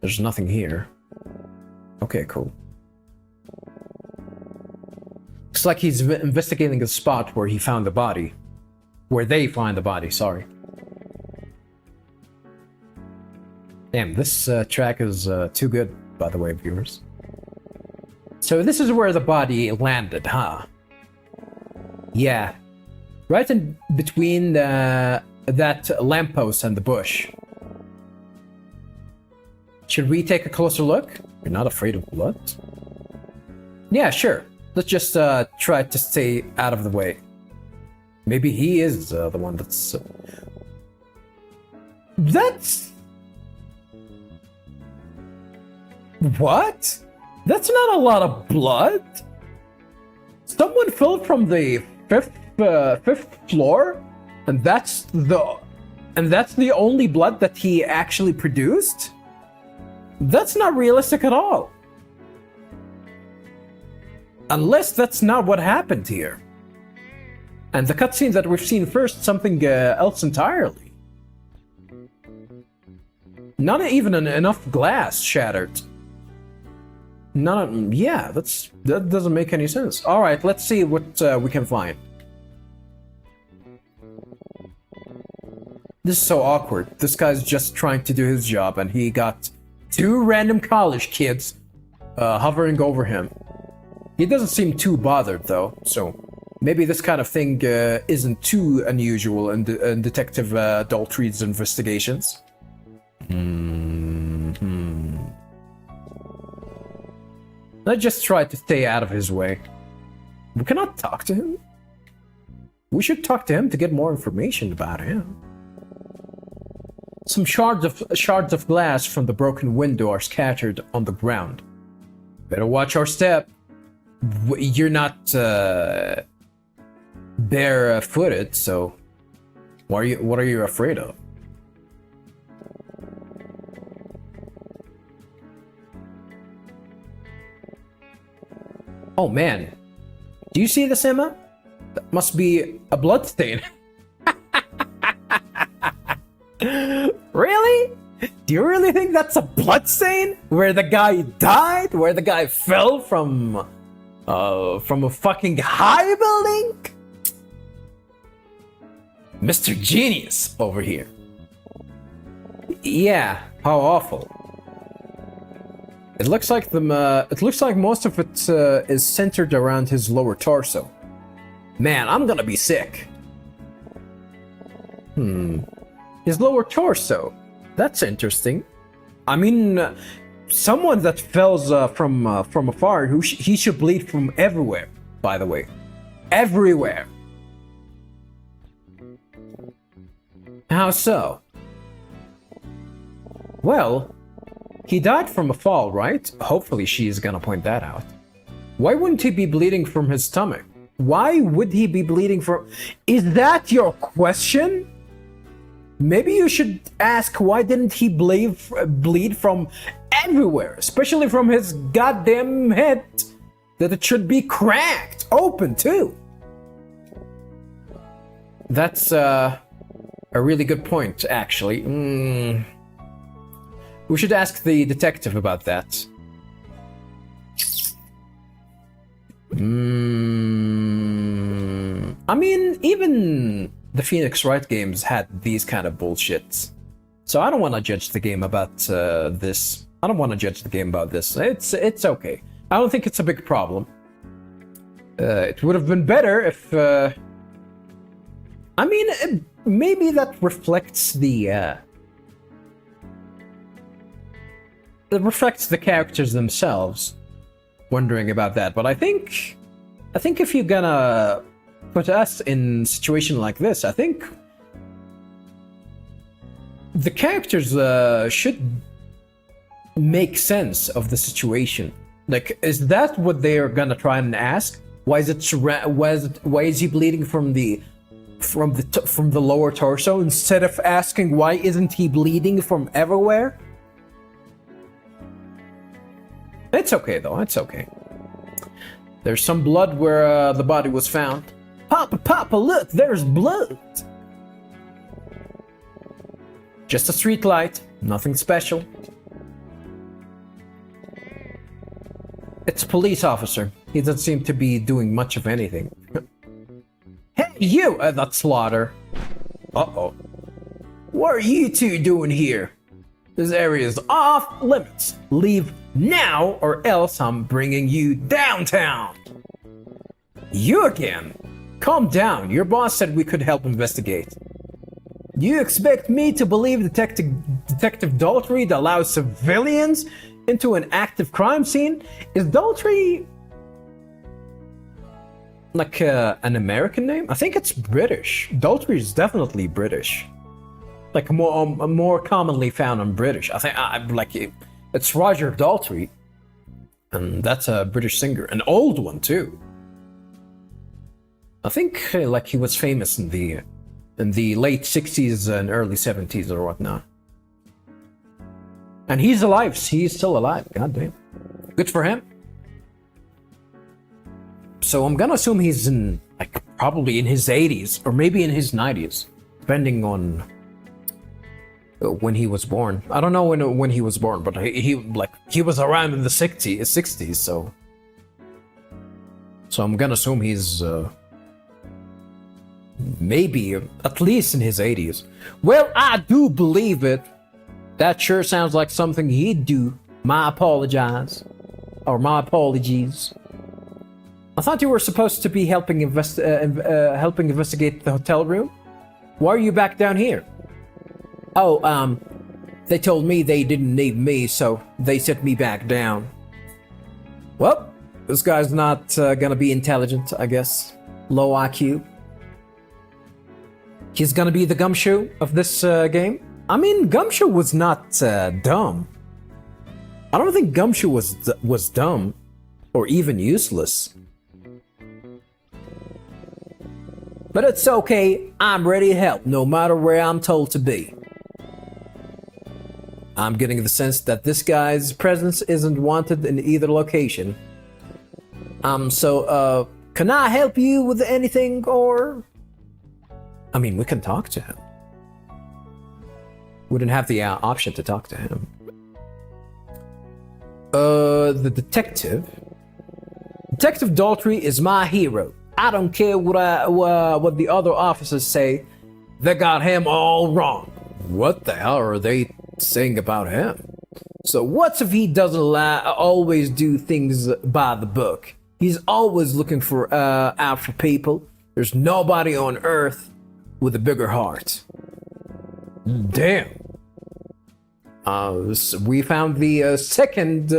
There's nothing here. Okay, cool. Looks like he's investigating the spot where he found the body. Where they find the body, sorry. Damn, this track is too good, by the way, viewers. So this is where the body landed, huh? Yeah. Right in between that lamppost and the bush. Should we take a closer look? You're not afraid of blood? Yeah, sure. Let's just try to stay out of the way. Maybe he is the one that's... That's... What? That's not a lot of blood. Someone fell from the fifth floor, and that's the only blood that he actually produced? That's not realistic at all. Unless that's not what happened here. And the cutscene that we've seen first, something else entirely. Not even enough glass shattered. Yeah, that doesn't make any sense. All right, let's see what we can find. This is so awkward. This guy's just trying to do his job, and he got two random college kids hovering over him. He doesn't seem too bothered, though, so maybe this kind of thing isn't too unusual in Detective Daltrey's investigations. Let's just try to stay out of his way. We cannot talk to him. We should talk to him to get more information about him. Some shards of glass from the broken window are scattered on the ground. Better watch our step. You're not bare-footed, so what are you afraid of? Oh man, do you see this, Emma? That must be a blood stain. Really? Do you really think that's a blood stain? Where the guy died? Where the guy fell from a fucking high building? Mr. Genius over here. Yeah, how awful. It looks like most of it is centered around his lower torso. Man, I'm gonna be sick. His lower torso. That's interesting. I mean, someone that falls from afar, he should bleed from everywhere. By the way, everywhere. How so? Well, he died from a fall, right? Hopefully she's gonna point that out. Why wouldn't he be bleeding from his stomach? Why would he be bleeding from... Is that your question? Maybe you should ask why didn't he bleed from everywhere, especially from his goddamn head, that it should be cracked open too. That's a really good point, actually. We should ask the detective about that. I mean, even the Phoenix Wright games had these kind of bullshits. So I don't want to judge the game about this. I don't want to judge the game about this. It's okay. I don't think it's a big problem. It would have been better if... I mean, maybe that reflects the... it reflects the characters themselves, wondering about that. But I think if you're gonna put us in a situation like this, I think the characters should make sense of the situation. Like, is that what they are gonna try and ask? Why is he bleeding from the lower torso instead of asking why isn't he bleeding from everywhere? It's okay though, it's okay. There's some blood where the body was found. Papa, look, there's blood! Just a street light, nothing special. It's a police officer. He doesn't seem to be doing much of anything. Hey, you! That's Slaughter. Uh-oh. What are you two doing here? This area is off limits. Leave now or else I'm bringing you downtown. You again? Calm down. Your boss said we could help investigate. Do you expect me to believe Detective Daltrey allows civilians into an active crime scene? Is Daltrey like an American name? I think it's British. Daltrey is definitely British. Like more commonly found on British. I think it's Roger Daltrey, and that's a British singer, an old one too. I think like he was famous in the late 60s and early 70s or whatnot. And he's alive. He's still alive. God damn. Good for him. So I'm gonna assume he's in like probably in his 80s or maybe in his 90s, depending on when he was born. I don't know when he was born, but he was around in the 60s, so I'm gonna assume he's maybe at least in his 80s. Well, I do believe it. That sure sounds like something he'd do. My apologies. I thought you were supposed to be helping investigate the hotel room. Why are you back down here? Oh, they told me they didn't need me, so they sent me back down. Well, this guy's not gonna be intelligent, I guess. Low IQ. He's gonna be the Gumshoe of this game. I mean, Gumshoe was not dumb. I don't think Gumshoe was dumb or even useless. But it's okay. I'm ready to help, no matter where I'm told to be. I'm getting the sense that this guy's presence isn't wanted in either location. So, can I help you with anything, or... I mean, we can talk to him. We didn't have the option to talk to him. The detective? Detective Daltrey is my hero. I don't care what the other officers say. They got him all wrong. What the hell are they saying about him? So what if he doesn't always do things by the book? He's always looking for out for people. There's nobody on Earth with a bigger heart. Damn. So we found the second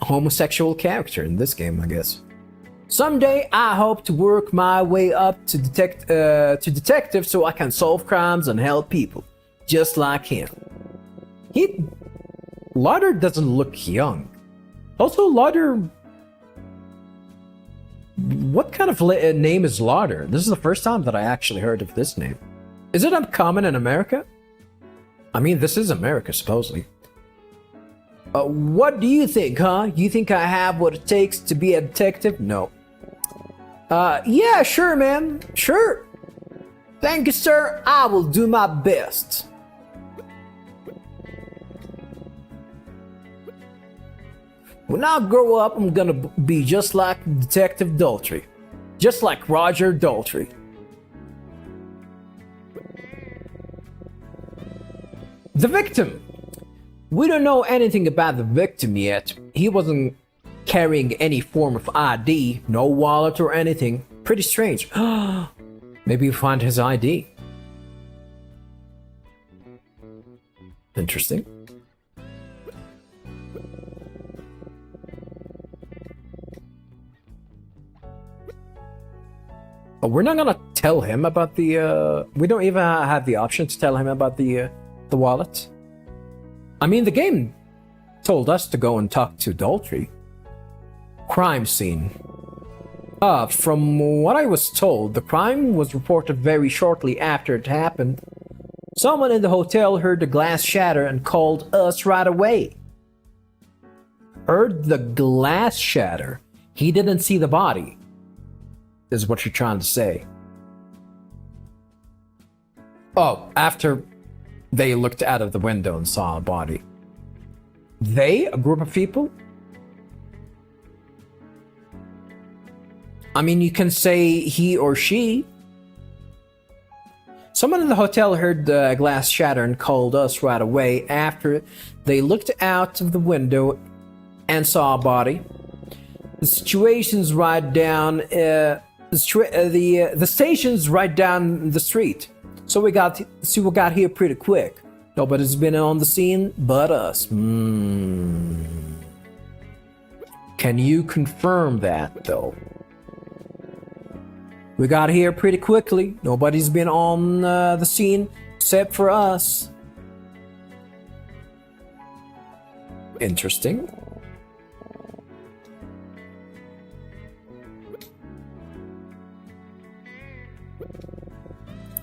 homosexual character in this game, I guess. Someday I hope to work my way up to detective so I can solve crimes and help people, just like him. Lauder doesn't look young. Also, Lauder What kind of name is Lauder? This is the first time that I actually heard of this name. Is it uncommon in America? I mean, this is America, supposedly. What do you think, huh? You think I have what it takes to be a detective? No. Yeah, sure, man. Sure. Thank you, sir. I will do my best. When I grow up, I'm gonna be just like Detective Daltrey. Just like Roger Daltrey. The victim. We don't know anything about the victim yet. He wasn't carrying any form of ID, no wallet or anything. Pretty strange. Maybe you find his ID. Interesting. Oh, we're not gonna tell him about the, we don't even have the option to tell him about the wallet. I mean, the game told us to go and talk to Daltrey. Crime scene. From what I was told, the crime was reported very shortly after it happened. Someone in the hotel heard the glass shatter and called us right away. Heard the glass shatter? He didn't see the body, is what you're trying to say. Oh, after they looked out of the window and saw a body. They? A group of people? I mean, you can say he or she. Someone in the hotel heard the glass shatter and called us right away after they looked out of the window and saw a body. The situation's right down, the station's right down the street. So we got here pretty quick. Nobody's been on the scene but us. Can you confirm that, though? We got here pretty quickly. Nobody's been on the scene except for us. Interesting.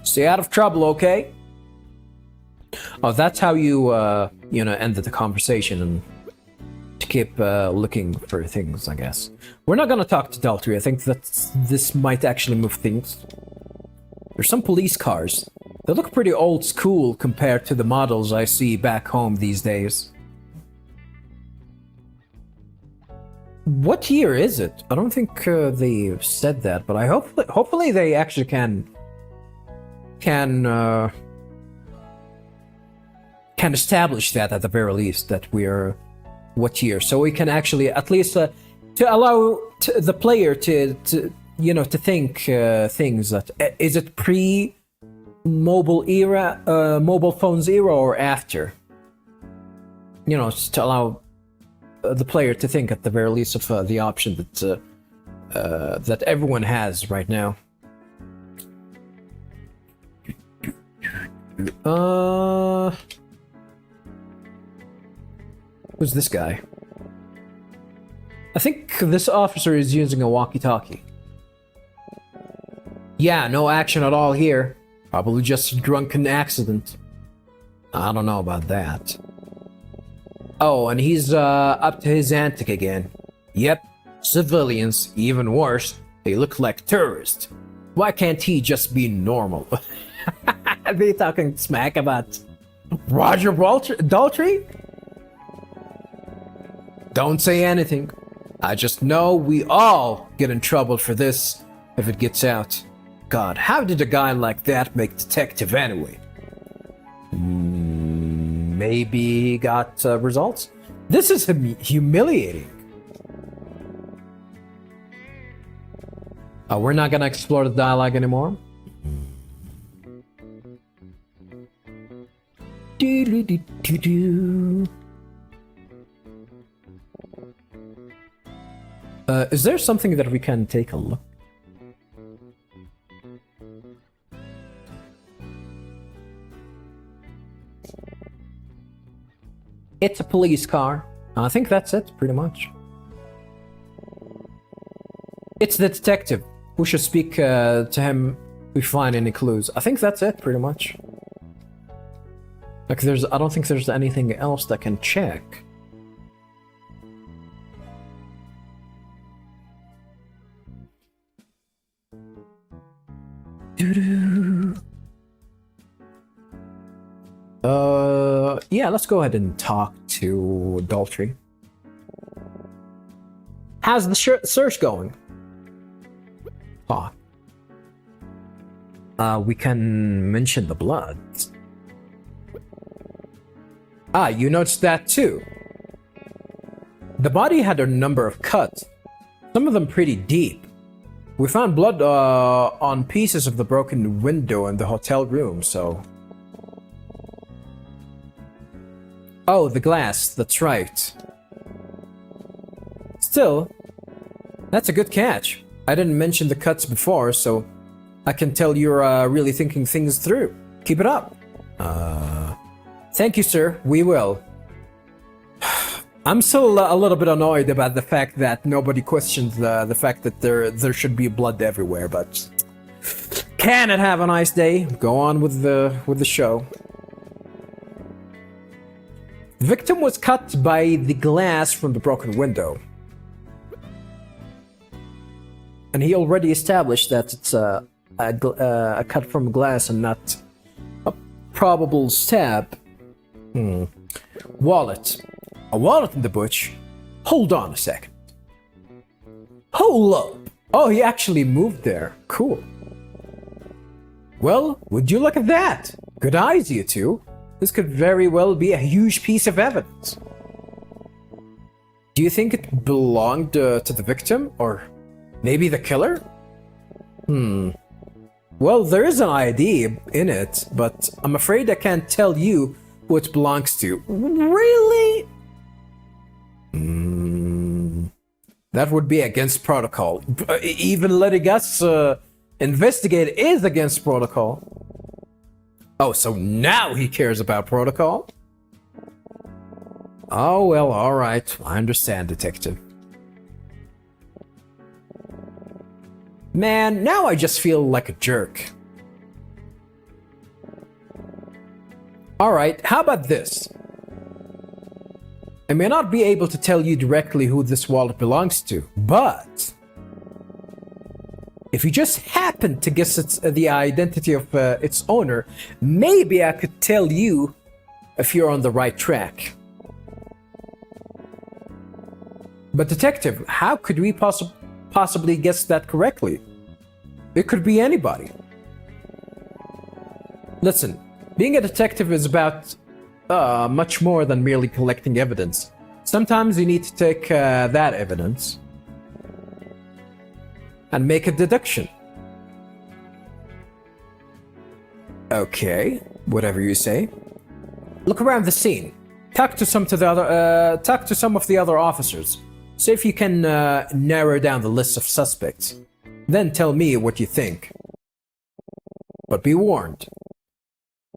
Stay out of trouble, okay? Oh, that's how you, ended the conversation and to keep looking for things, I guess. We're not gonna talk to Daltrey. I think that this might actually move things. There's some police cars. They look pretty old school compared to the models I see back home these days. What year is it? I don't think they said that, but I hopefully they actually can establish that at the very least, that we're what year, so we can actually at least to allow the player to think things that is it pre mobile era, mobile phones era, or after, to allow the player to think at the very least of the option that everyone has right now. Who's this guy? I think this officer is using a walkie-talkie. Yeah, no action at all here. Probably just a drunken accident. I don't know about that. Oh, and he's up to his antic again. Yep, civilians, even worse. They look like tourists. Why can't he just be normal? Are they talking smack about Roger Daltrey? Don't say anything. I just know we all get in trouble for this if it gets out. God, how did a guy like that make detective anyway? Maybe he got results? This is humiliating. We're not gonna explore the dialogue anymore. Is there something that we can take a look? It's a police car. I think that's it, pretty much. It's the detective. We should speak to him if we find any clues. I think that's it, pretty much. Like, I don't think there's anything else that can check. Yeah, let's go ahead and talk to Daltrey. How's the search going? We can mention the blood. You noticed that too. The body had a number of cuts, some of them pretty deep. We found blood on pieces of the broken window in the hotel room, so... Oh, the glass, that's right. Still, that's a good catch. I didn't mention the cuts before, so I can tell you're really thinking things through. Keep it up. Thank you, sir. We will. I'm still a little bit annoyed about the fact that nobody questions the fact that there should be blood everywhere, but can it have a nice day? Go on with the show. The victim was cut by the glass from the broken window. And he already established that it's a cut from glass and not a probable stab. Wallet. A wallet in the bush? Hold on a second. Hold up! Oh, he actually moved there. Cool. Well, would you look at that? Good eyes, you two. This could very well be a huge piece of evidence. Do you think it belonged to the victim? Or maybe the killer? Well, there is an ID in it, but I'm afraid I can't tell you who it belongs to. Really? That would be against protocol. Even letting us investigate is against protocol. Oh, so now he cares about protocol? Oh, well, alright. I understand, detective. Man, now I just feel like a jerk. Alright, how about this? I may not be able to tell you directly who this wallet belongs to, but if you just happen to guess the identity of its owner, maybe I could tell you if you're on the right track. But detective, how could we possibly guess that correctly? It could be anybody. Listen, being a detective is about much more than merely collecting evidence. Sometimes you need to take that evidence and make a deduction. Okay, whatever you say. Look around the scene. Talk to some of the other officers. See if you can narrow down the list of suspects. Then tell me what you think. But be warned,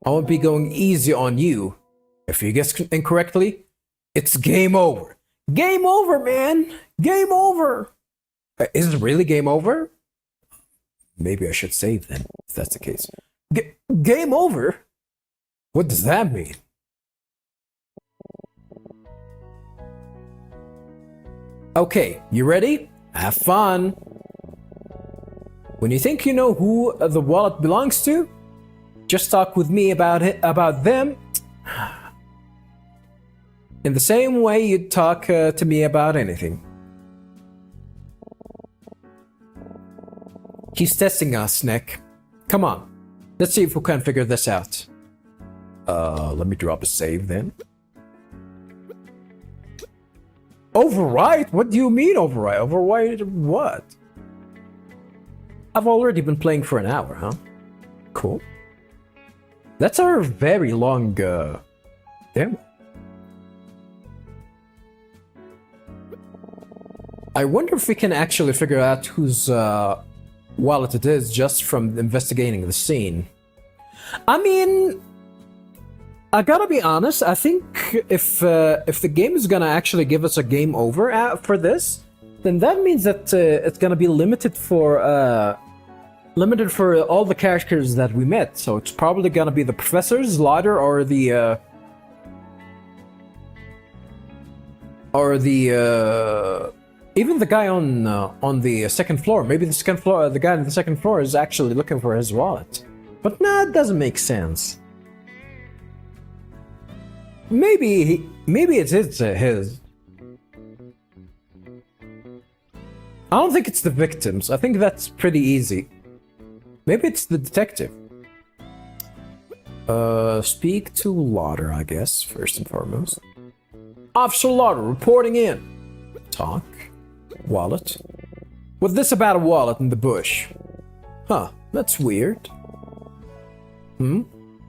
I won't be going easy on you. If you guess incorrectly, it's game over. Game over, man! Game over! Is it really game over? Maybe I should save then, if that's the case. Game over? What does that mean? Okay, you ready? Have fun! When you think you know who the wallet belongs to, just talk with me about them in the same way you'd talk to me about anything. He's testing us, Nick. Come on, let's see if we can figure this out. Let me drop a save then. Overwrite? What do you mean overwrite? Overwrite what? I've already been playing for an hour, huh? Cool. That's our very long demo. I wonder if we can actually figure out whose wallet it is just from investigating the scene. I mean, I gotta be honest, I think if the game is gonna actually give us a game over for this, then that means that it's gonna be limited for all the characters that we met. So it's probably gonna be the professors, Lauder, or the even the guy on the second floor. Maybe the guy on the second floor is actually looking for his wallet. But nah, it doesn't make sense. Maybe it's his. I don't think it's the victims. I think that's pretty easy. Maybe it's the detective. Speak to Lauder, I guess, first and foremost. Officer Lauder, reporting in. Talk. Wallet. What's this about a wallet in the bush? Huh, that's weird.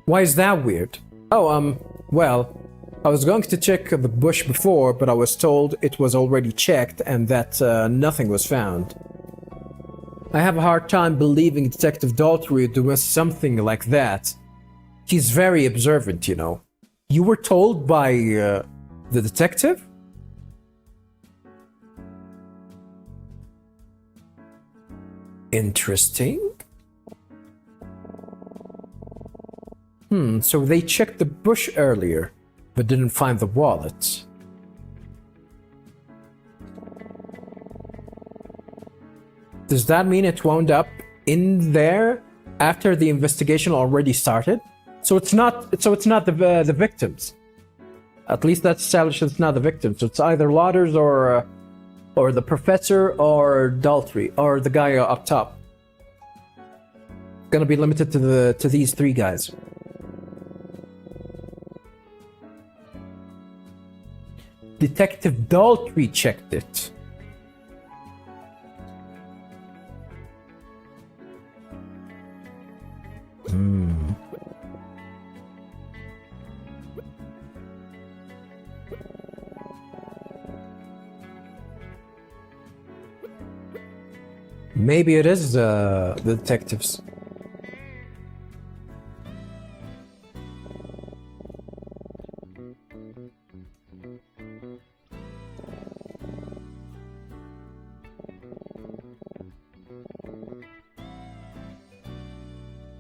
Why is that weird? Oh, well, I was going to check the bush before, but I was told it was already checked and that nothing was found. I have a hard time believing Detective Daltrey would do something like that. He's very observant, you know. You were told by the detective? Interesting. So they checked the bush earlier, but didn't find the wallet. Does that mean it wound up in there after the investigation already started? So it's not the victims. At least that's established it's not the victims. So it's either Lauders or the professor or Daltrey or the guy up top. It's gonna be limited to these three guys. Detective Daltrey checked it. Maybe it is the detectives.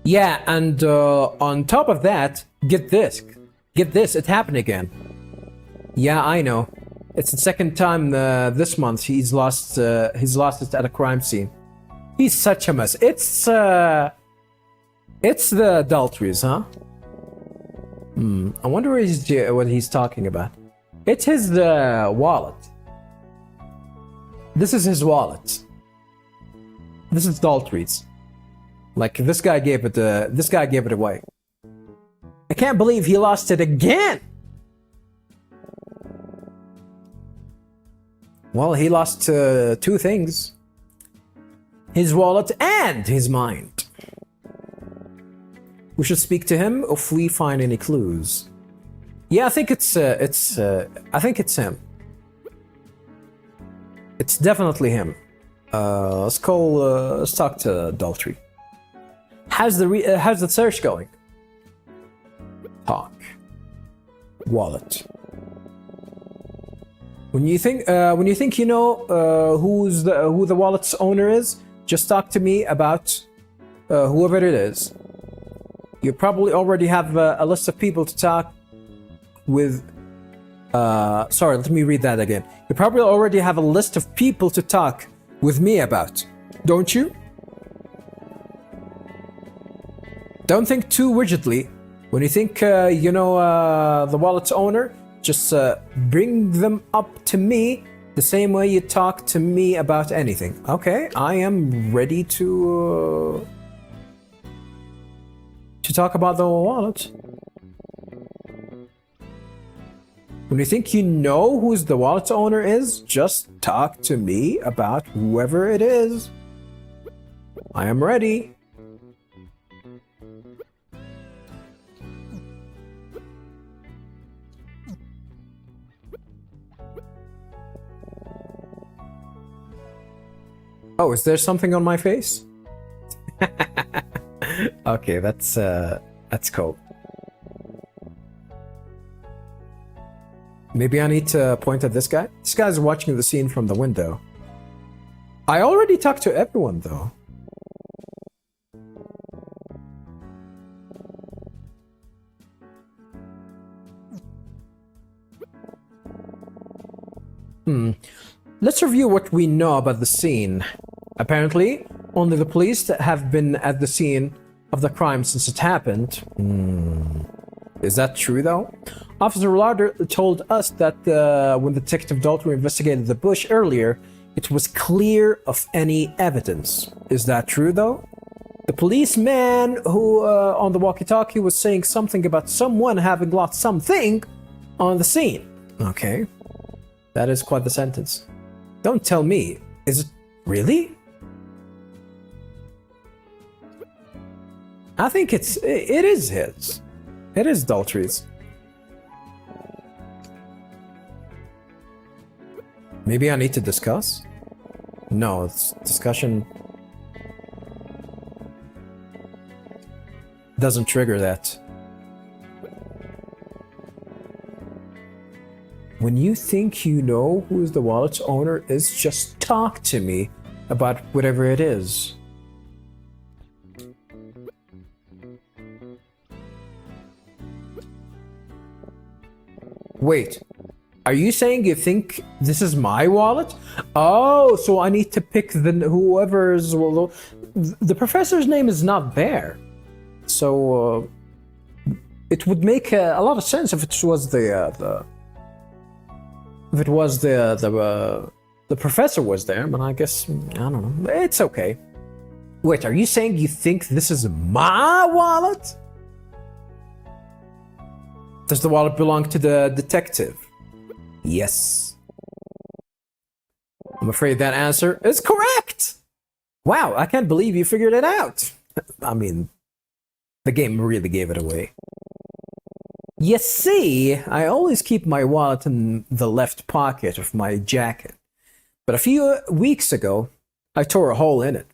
Yeah, and on top of that, get this, it happened again. Yeah, I know. It's the second time this month he's lost it at a crime scene. He's such a mess. It's the Daltreys, huh? I wonder what he's talking about. It's his wallet. This is his wallet. This is Daltreys. Like this guy gave it away. I can't believe he lost it again. Well, he lost two things. His wallet and his mind. We should speak to him if we find any clues. Yeah, I think it's him. It's definitely him. Let's talk to Daltrey. How's the search going? Talk. Wallet. When you think you know who the wallet's owner is, just talk to me about whoever it is. You probably already have a list of people to talk with. Sorry, let me read that again. You probably already have a list of people to talk with me about, don't you? Don't think too rigidly. When you think you know the wallet's owner, just bring them up to me the same way you talk to me about anything. Okay, I am ready to talk about the wallet. When you think you know who the wallet's owner is, just talk to me about whoever it is. I am ready. Oh, is there something on my face? Okay, that's cool. Maybe I need to point at this guy. This guy's watching the scene from the window. I already talked to everyone, though. Let's review what we know about the scene. Apparently, only the police have been at the scene of the crime since it happened. Is that true, though? Officer Lauder told us that when Detective Dalton investigated the bush earlier, it was clear of any evidence. Is that true, though? The policeman who, on the walkie-talkie, was saying something about someone having lost something on the scene. Okay. That is quite the sentence. Don't tell me. Is it really? I think it is his. It is Daltrey's. Maybe I need to discuss? No, it's discussion doesn't trigger that. When you think you know who the wallet's owner is, just talk to me about whatever it is. Wait, are you saying you think this is my wallet? Oh, so I need to pick whoever's... Well, the professor's name is not there. So, it would make a lot of sense if it was the professor was there, but I guess, I don't know. It's okay. Wait, are you saying you think this is my wallet? Does the wallet belong to the detective? Yes. I'm afraid that answer is correct! Wow, I can't believe you figured it out. I mean, the game really gave it away. You see, I always keep my wallet in the left pocket of my jacket. But a few weeks ago, I tore a hole in it.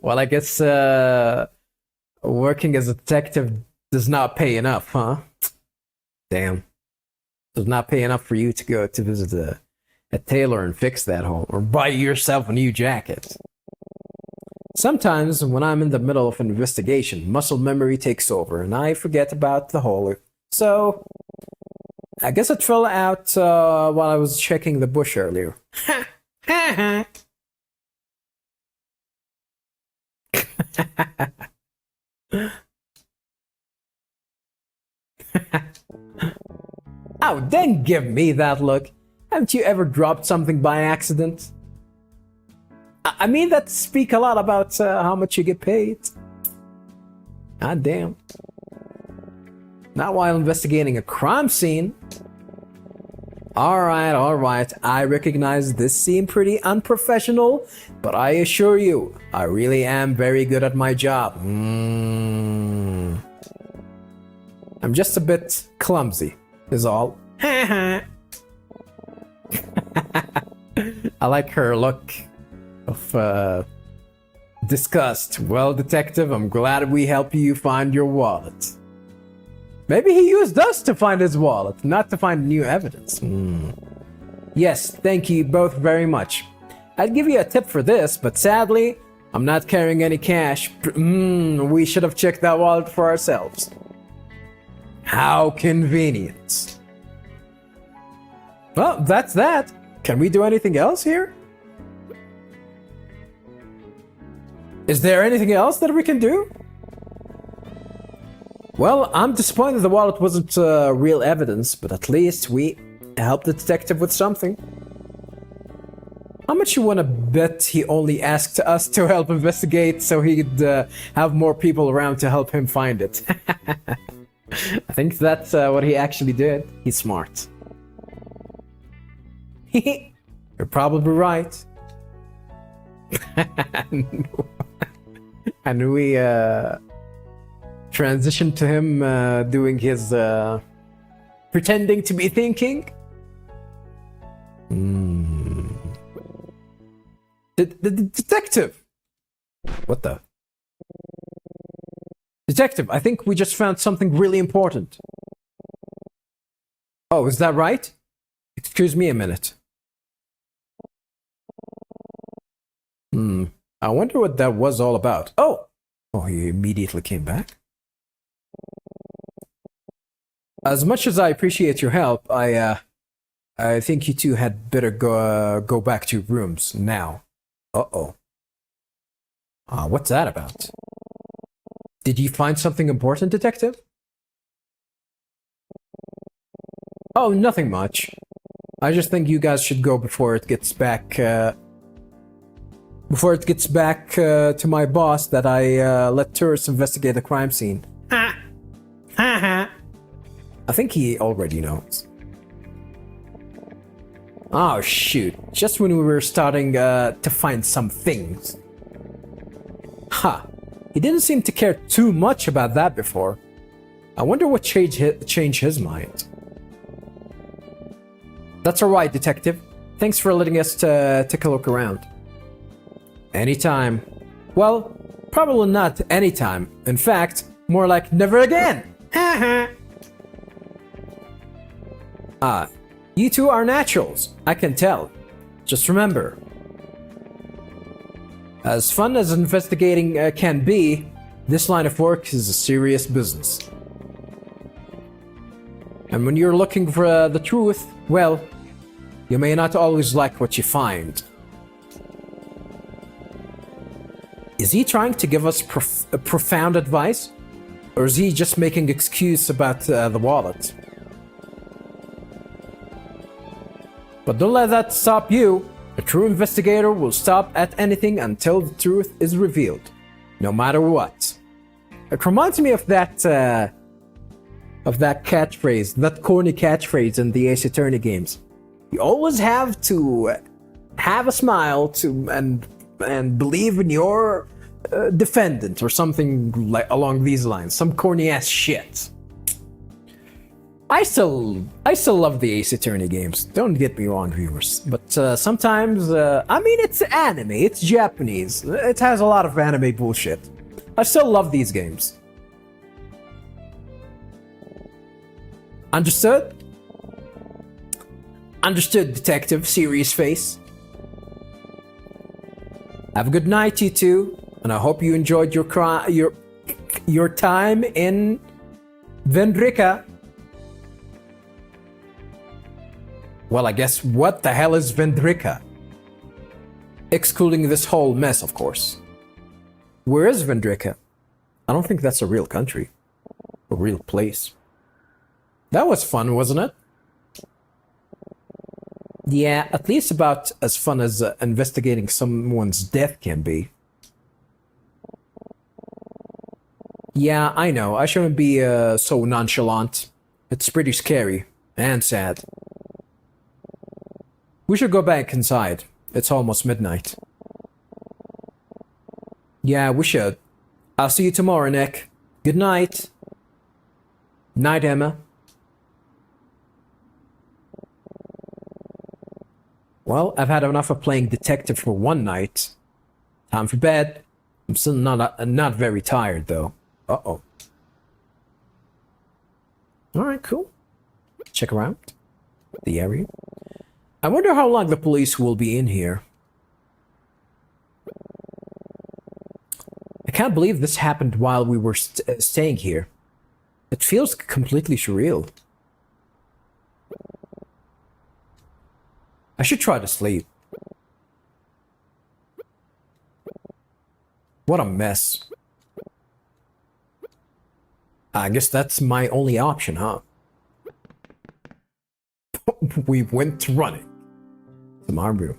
Well, I guess working as a detective does not pay enough, huh? Damn. Does not pay enough for you to go to visit a tailor and fix that hole, or buy yourself a new jacket. Sometimes, when I'm in the middle of an investigation, muscle memory takes over, and I forget about the hole. So, I guess it fell out while I was checking the bush earlier. Oh, then give me that look. Haven't you ever dropped something by accident? I mean, that speak a lot about how much you get paid. God damn. Not while investigating a crime scene. Alright. I recognize this seemed pretty unprofessional, but I assure you, I really am very good at my job. I'm just a bit clumsy, is all. I like her look of disgust. Well, detective, I'm glad we helped you find your wallet. Maybe he used us to find his wallet, not to find new evidence. Yes, thank you both very much. I'd give you a tip for this, but sadly, I'm not carrying any cash. We should have checked that wallet for ourselves. How convenient. Well, that's that. Can we do anything else here? Is there anything else that we can do? Well, I'm disappointed the wallet wasn't real evidence, but at least we helped the detective with something. How much you want to bet he only asked us to help investigate so he'd have more people around to help him find it? I think that's what he actually did. He's smart. You're probably right. And we transitioned to him doing his pretending to be thinking. The detective. What the? Detective, I think we just found something really important. Oh, is that right? Excuse me a minute. I wonder what that was all about. Oh! Oh, he immediately came back? As much as I appreciate your help, I think you two had better go back to your rooms now. Uh-oh. What's that about? Did you find something important, Detective? Oh, nothing much. I just think you guys should go before it gets back, to my boss that I, let tourists investigate the crime scene. Ha! Ha ha! I think he already knows. Oh, shoot. Just when we were starting, to find some things. Huh. He didn't seem to care too much about that before. I wonder what changed his mind. That's alright, Detective. Thanks for letting us take a look around. Anytime. Well, probably not anytime. In fact, more like never again. You two are naturals. I can tell. Just remember. As fun as investigating can be, this line of work is a serious business. And when you're looking for the truth, well, you may not always like what you find. Is he trying to give us profound advice? Or is he just making excuse about the wallet? But don't let that stop you. A true investigator will stop at anything until the truth is revealed, no matter what. It reminds me of that catchphrase, that corny catchphrase in the Ace Attorney games. You always have to have a smile and believe in your defendant or something like along these lines. Some corny ass shit. I still love the Ace Attorney games. Don't get me wrong, viewers. But sometimes, I mean, it's anime. It's Japanese. It has a lot of anime bullshit. I still love these games. Understood? Understood, Detective. Serious face. Have a good night, you two, and I hope you enjoyed your time in Vendrika. Well, I guess what the hell is Vendrika? Excluding this whole mess, of course. Where is Vendrika? I don't think that's a real country. A real place. That was fun, wasn't it? Yeah, at least about as fun as investigating someone's death can be. Yeah, I know. I shouldn't be so nonchalant. It's pretty scary and sad. We should go back inside. It's almost midnight. Yeah, we should. I'll see you tomorrow, Nick. Good night. Night, Emma. Well, I've had enough of playing detective for one night. Time for bed. I'm still not very tired, though. Uh-oh. Alright, cool. Check around the area. I wonder how long the police will be in here. I can't believe this happened while we were staying here. It feels completely surreal. I should try to sleep. What a mess. I guess that's my only option, huh? We went running. To my room.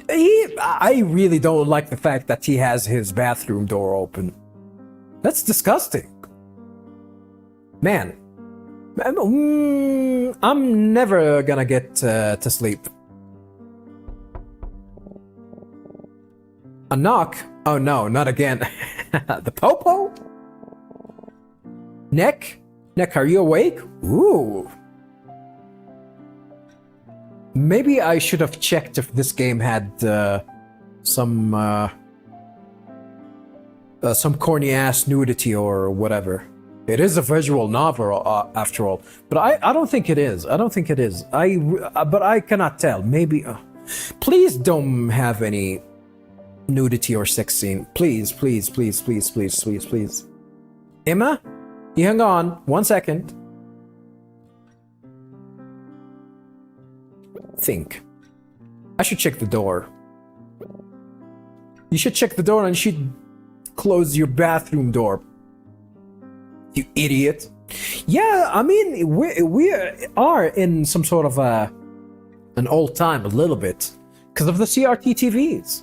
I really don't like the fact that he has his bathroom door open. That's disgusting. Man. I'm never gonna get to sleep. A knock? Oh no, not again. The popo? Nick? Nick, are you awake? Ooh. Maybe I should have checked if this game had some corny ass nudity or whatever. It is a visual novel, after all, but I don't think it is. I don't think it is. But I cannot tell. Maybe. Please don't have any nudity or sex scene. Please, please, please, please, please, please, please. Emma, you hang on 1 second. Think. I should check the door. You should check the door and you should close your bathroom door. You idiot. Yeah, I mean, we are in some sort of an old time a little bit because of the CRT TVs.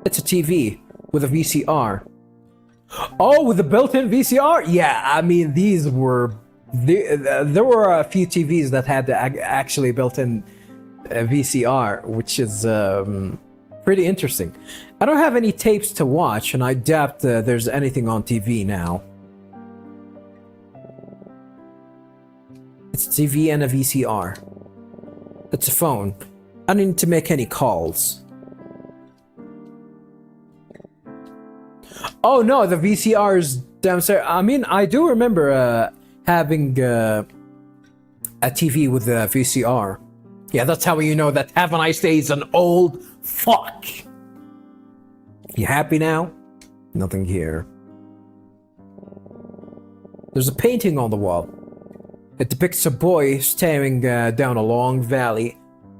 It's a TV with a VCR. Oh, with a built-in VCR? Yeah, I mean, these were... there were a few TVs that had actually built-in VCR, which is pretty interesting. I don't have any tapes to watch, and I doubt there's anything on TV now. It's a TV and a VCR. It's a phone. I don't need to make any calls. Oh no, the VCR is downstairs. I mean, I do remember having a TV with a VCR. Yeah, that's how you know that Have a Nice Day is an old fuck. You happy now? Nothing here. There's a painting on the wall. It depicts a boy staring down a long valley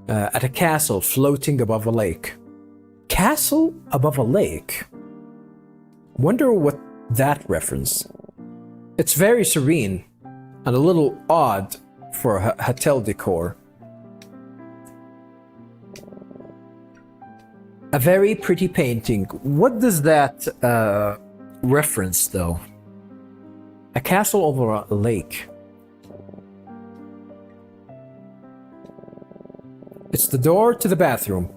at a castle floating above a lake. Castle above a lake? Wonder what that reference. It's very serene and a little odd for a hotel decor. A very pretty painting. What does that reference, though? A castle over a lake. It's the door to the bathroom,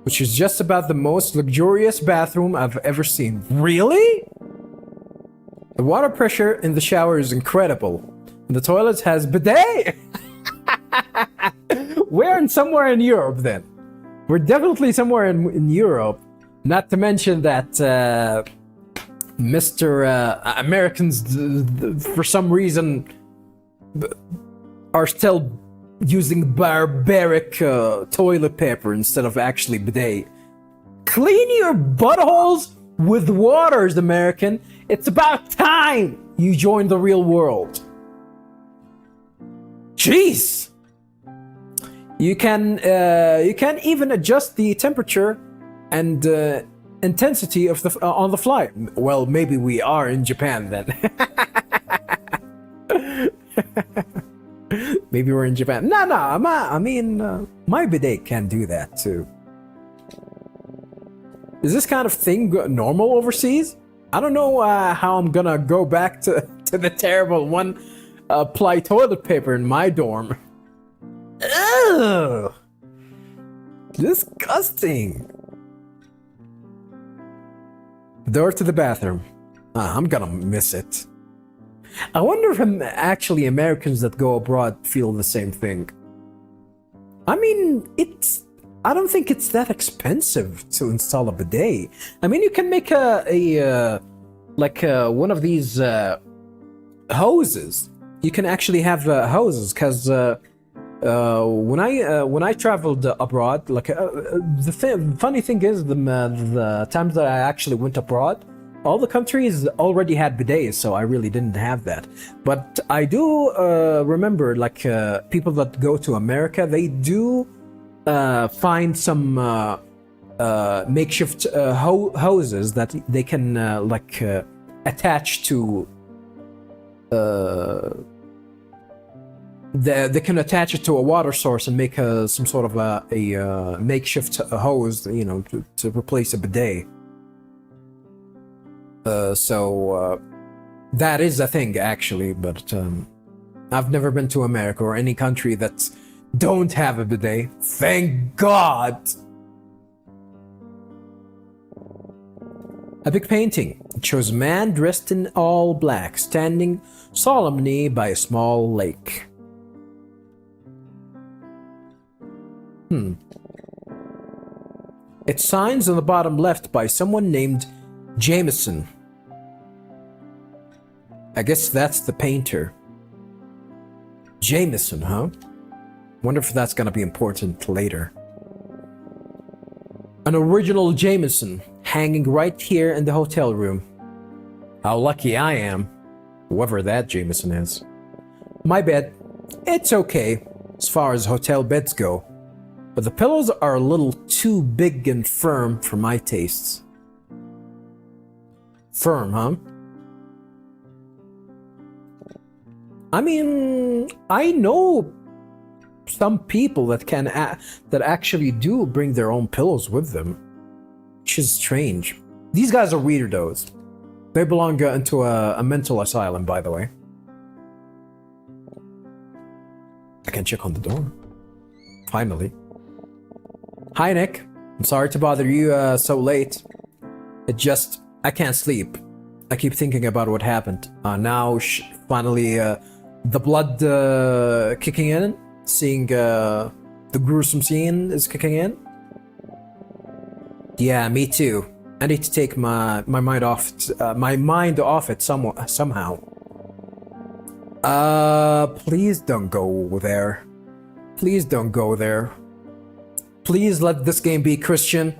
which is just about the most luxurious bathroom I've ever seen. Really? The water pressure in the shower is incredible. And the toilet has bidet! We're somewhere in Europe then. We're definitely somewhere in Europe. Not to mention that Mr. Americans, for some reason, are still using barbaric toilet paper instead of actually bidet. Clean your buttholes with waters, American. It's about time you join the real world. Jeez. You can even adjust the temperature and intensity of the on the fly. Well, maybe we are in Japan then. Maybe we're in Japan. No, I mean, my bidet can do that too. Is this kind of thing normal overseas? I don't know how I'm gonna go back to the terrible one-ply toilet paper in my dorm. Ugh! Disgusting. Door to the bathroom. I'm gonna miss it. I wonder if actually Americans that go abroad feel the same thing. I mean, I don't think it's that expensive to install a bidet. I mean, you can make one of these hoses. You can actually have hoses, because when I traveled abroad, the funny thing is, the times that I actually went abroad, all the countries already had bidets, so I really didn't have that. But I do remember, people that go to America, they do find some makeshift hoses that they can attach to. They can attach it to a water source and make some sort of a makeshift hose, to replace a bidet. So that is a thing, actually, but I've never been to America or any country that don't have a bidet. Thank God! A big painting. It shows a man dressed in all black, standing solemnly by a small lake. It's signs on the bottom left by someone named Jameson. I guess that's the painter. Jameson, huh? Wonder if that's gonna be important later. An original Jameson hanging right here in the hotel room. How lucky I am, whoever that Jameson is. My bed, it's okay as far as hotel beds go, but the pillows are a little too big and firm for my tastes. Firm, huh? I mean, I know some people that that actually do bring their own pillows with them, which is strange. These guys are weirdos. They belong into a mental asylum, by the way. I can check on the door. Finally. Hi, Nick. I'm sorry to bother you so late. I can't sleep. I keep thinking about what happened. Now, finally, the blood kicking in. Seeing the gruesome scene is kicking in. Yeah, me too. I need to take my mind off it somehow. Please don't go there. Please don't go there. Please let this game be Christian.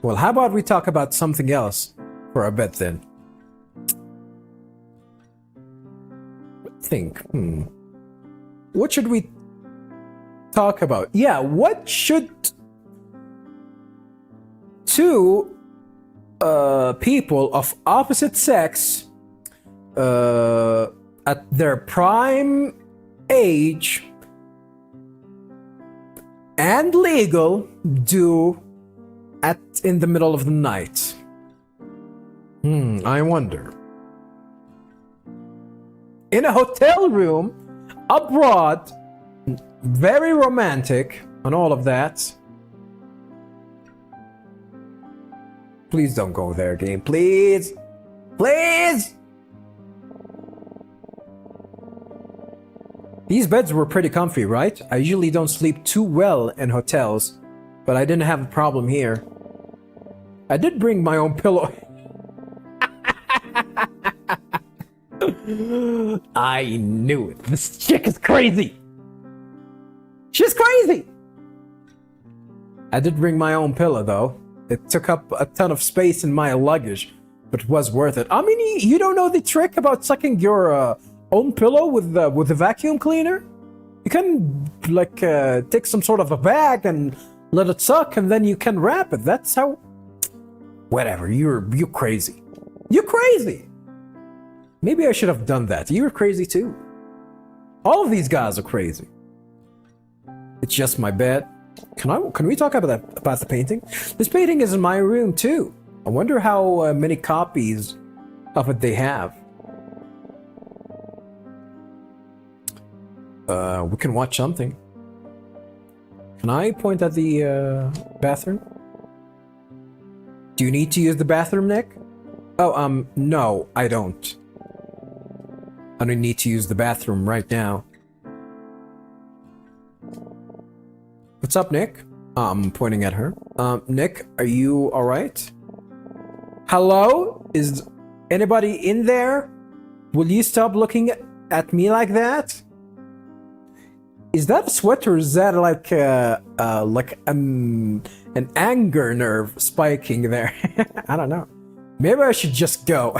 Well, how about we talk about something else for a bit then? What should we talk about? Yeah, what should two people of opposite sex at their prime age and legal do in the middle of the night? I wonder. In a hotel room, abroad, very romantic, and all of that. Please don't go there, game. Please! Please! These beds were pretty comfy, right? I usually don't sleep too well in hotels, but I didn't have a problem here. I did bring my own pillow. I knew it. This chick is crazy. She's crazy. I did bring my own pillow, though. It took up a ton of space in my luggage, but it was worth it. I mean, you don't know the trick about sucking your own pillow with a vacuum cleaner? You can take some sort of a bag and let it suck, and then you can wrap it. That's how. Whatever. You're crazy. You're crazy. Maybe I should have done that. You're crazy too. All of these guys are crazy. It's just my bed. Can we talk about the painting? This painting is in my room too. I wonder how many copies of it they have. We can watch something. Can I point at the bathroom? Do you need to use the bathroom, Nick? Oh, no, I don't. I don't need to use the bathroom right now. What's up, Nick? I'm pointing at her. Nick, are you alright? Hello? Is anybody in there? Will you stop looking at me like that? Is that a sweat, or is that like an anger nerve spiking there? I don't know. Maybe I should just go.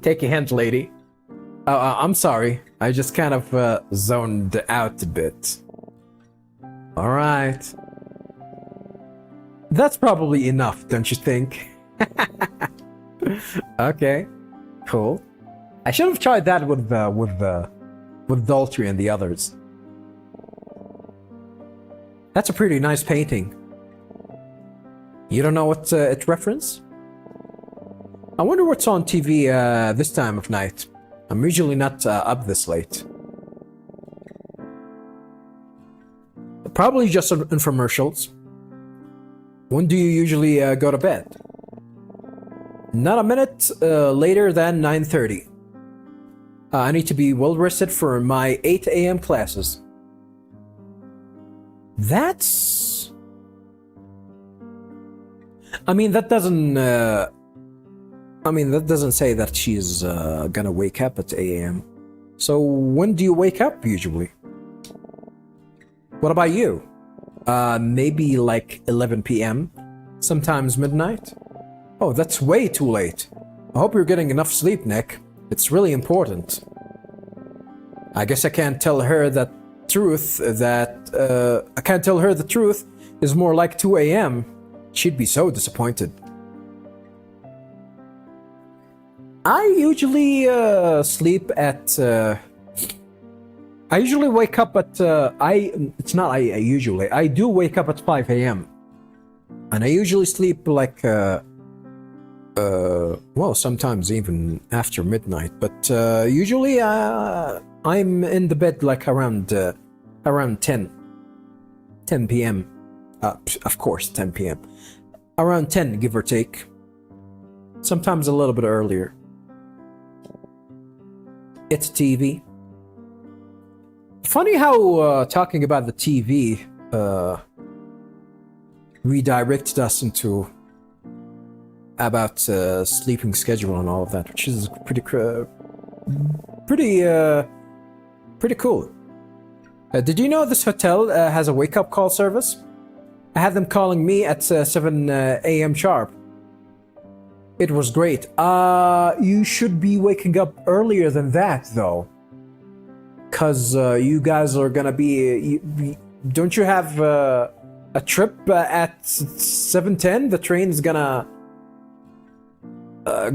Take a hint, lady. I'm sorry. I just kind of zoned out a bit. Alright. That's probably enough, don't you think? Okay. Cool. I should have tried that with Daltrey and the others. That's a pretty nice painting. You don't know what it reference? I wonder what's on TV this time of night. I'm usually not up this late. Probably just infomercials. When do you usually go to bed? Not a minute later than 9:30. I need to be well rested for my 8 a.m. classes. That's... I mean, that doesn't... that doesn't say that she's gonna wake up at 8 a.m. So when do you wake up usually? What about you? Maybe like 11 p.m. Sometimes midnight? Oh, that's way too late. I hope you're getting enough sleep, Nick. It's really important. I guess I can't tell her the truth is more like 2 a.m. She'd be so disappointed. I usually sleep at I usually wake up at I do wake up at 5 a.m. and I usually sleep like well, sometimes even after midnight, but usually I'm in the bed like around 10 p.m. Of course 10 p.m. around 10, give or take, sometimes a little bit earlier. It's TV. Funny how talking about the TV redirected us into about sleeping schedule and all of that, which is pretty cool. Did you know this hotel has a wake-up call service? I had them calling me at 7 a.m. sharp. It was great. You should be waking up earlier than that, though. Because you guys are gonna be... don't you have a trip at 7:10? The train's gonna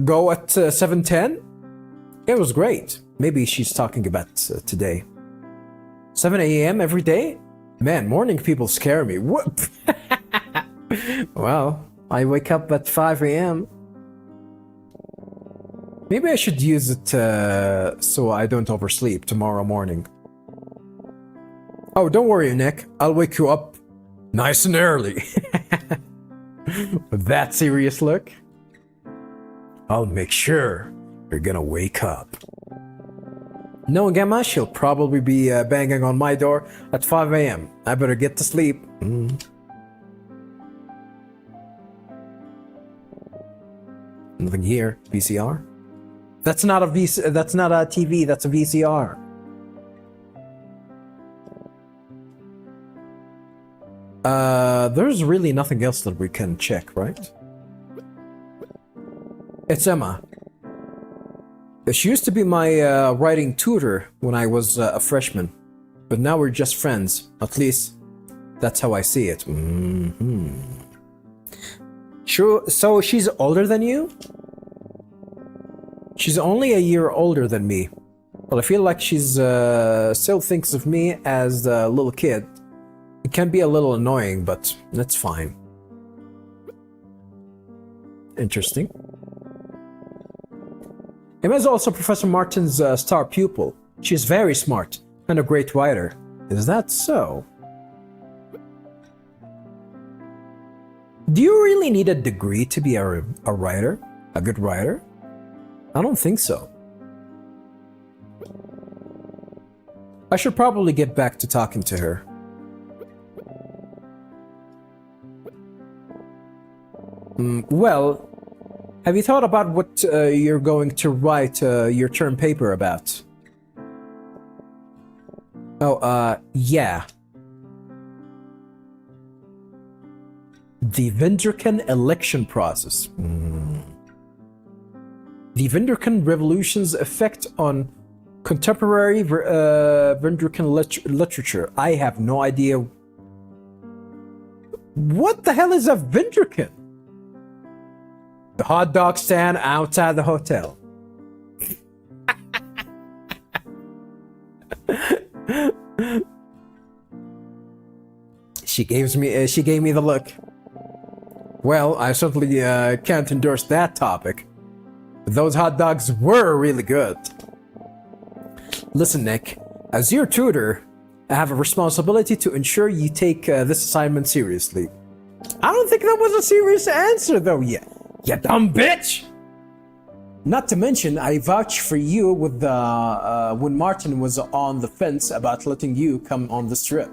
go at 7:10? It was great. Maybe she's talking about today. 7 a.m. every day? Man, morning people scare me. What? Well, I wake up at 5 a.m. Maybe I should use it so I don't oversleep tomorrow morning. Oh, don't worry, Nick. I'll wake you up nice and early. With that serious look, I'll make sure you're gonna wake up. Knowing Emma, she'll probably be banging on my door at 5 a.m. I better get to sleep. Nothing here. VCR? That's not a TV, that's a VCR. There's really nothing else that we can check, right? It's Emma. She used to be my writing tutor when I was a freshman, but now we're just friends. At least, that's how I see it. Sure, so she's older than you? She's only a year older than me. Well, I feel like she's still thinks of me as a little kid. It can be a little annoying, but that's fine. Interesting. Emma is also Professor Martin's star pupil. She's very smart and a great writer. Is that so? Do you really need a degree to be a writer? A good writer? I don't think so. I should probably get back to talking to her. Well, have you thought about what you're going to write your term paper about? Oh, yeah. The Vindercan election process. The Vindercan Revolution's effect on contemporary Vindercan literature. I have no idea. What the hell is a Vindercan? The hot dog stand outside the hotel. She gave me the look. Well, I certainly can't endorse that topic. But those hot dogs were really good. Listen, Nick, as your tutor, I have a responsibility to ensure you take this assignment seriously. I don't think that was a serious answer, though. You dumb bitch! Not to mention, I vouched for you with when Martin was on the fence about letting you come on this trip.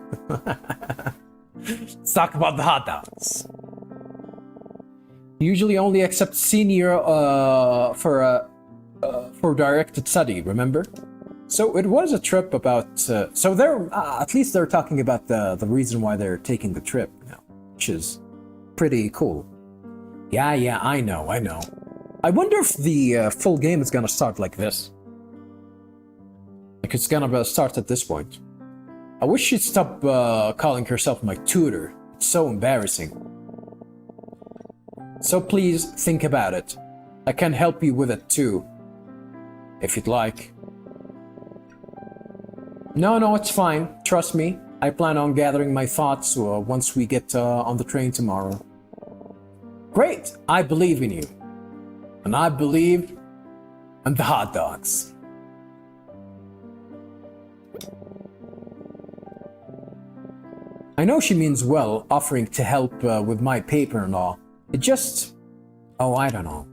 Let's talk about the hot dogs. Usually only accept senior for directed study, remember? So it was a trip about... so they're... at least they're talking about the reason why they're taking the trip now, which is pretty cool. Yeah, I know. I wonder if the full game is gonna start like this. Like it's gonna start at this point. I wish she'd stop calling herself my tutor. It's so embarrassing. So please think about it. I can help you with it too, if you'd like. No, it's fine. Trust me. I plan on gathering my thoughts once we get on the train tomorrow. Great! I believe in you. And I believe in the hot dogs. I know she means well, offering to help with my paper and all. It just... oh, I don't know.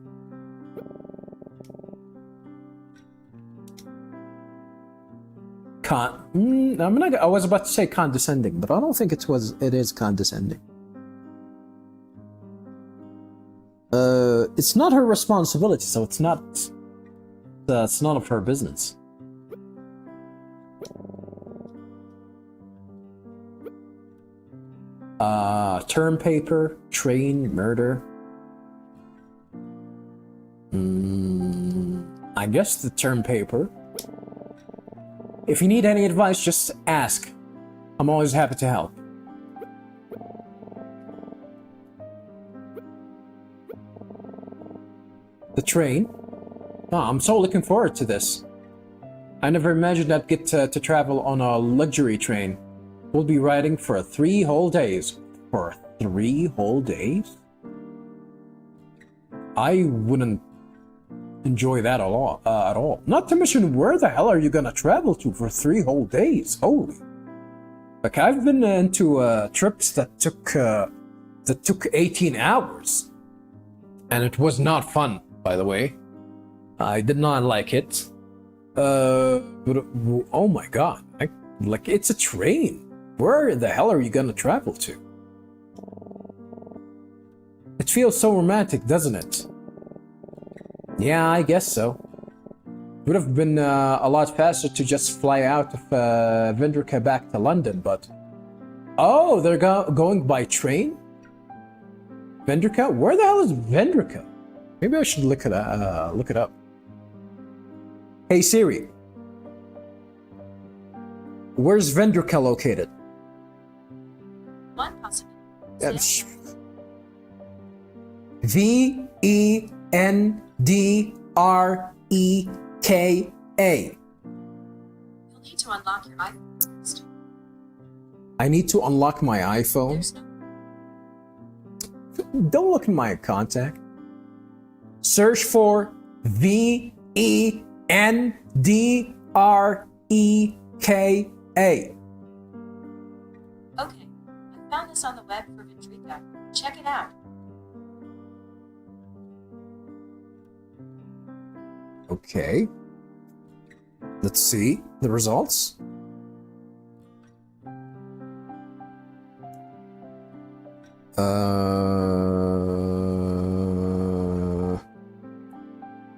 I was about to say condescending, but I don't think it is condescending. It's not her responsibility, so it's none of her business. Term paper, train, murder. I guess the term paper. If you need any advice, just ask. I'm always happy to help. The train? Oh, I'm so looking forward to this. I never imagined I'd get to travel on a luxury train. We'll be riding for 3 whole days. For 3 whole days? I wouldn't enjoy that at all. Not to mention, where the hell are you gonna travel to for 3 whole days? Holy! Like, I've been into trips that took 18 hours, and it was not fun. By the way, I did not like it. But oh my god! Like it's a train. Where the hell are you gonna travel to? It feels so romantic, doesn't it? Yeah, I guess so. Would have been a lot faster to just fly out of Vendrica back to London, but... oh, they're going by train? Vendrica? Where the hell is Vendrica? Maybe I should look it up. Hey Siri. Where's Vendrica located? One possible. Vendreka. You'll need to unlock your iPhone first. I need to unlock my iPhone? Don't look in my contact. Search for Vendreka. Okay, I found this on the web for Vendrica. Check it out. Okay. Let's see the results.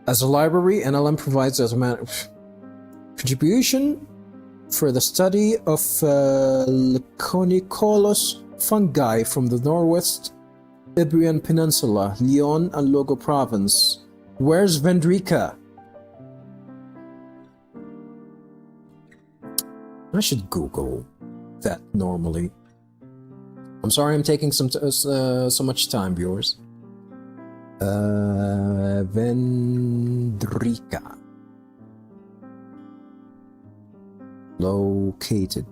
As a library, NLM provides as a contribution for the study of Leconicolous fungi from the Northwest Iberian Peninsula, Leon and Logo Province. Where's Vendrica? I should Google that normally. I'm sorry I'm taking so much time, viewers. Vendrica. Located.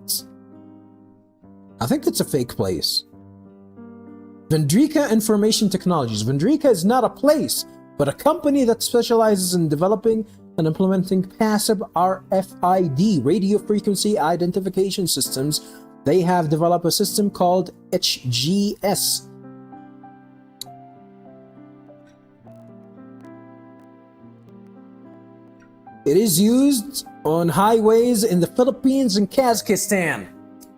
I think it's a fake place. Vendrica Information Technologies. Vendrica is not a place, but a company that specializes in developing and implementing passive RFID, radio frequency identification systems. They have developed a system called HGS. It is used on highways in the Philippines and Kazakhstan.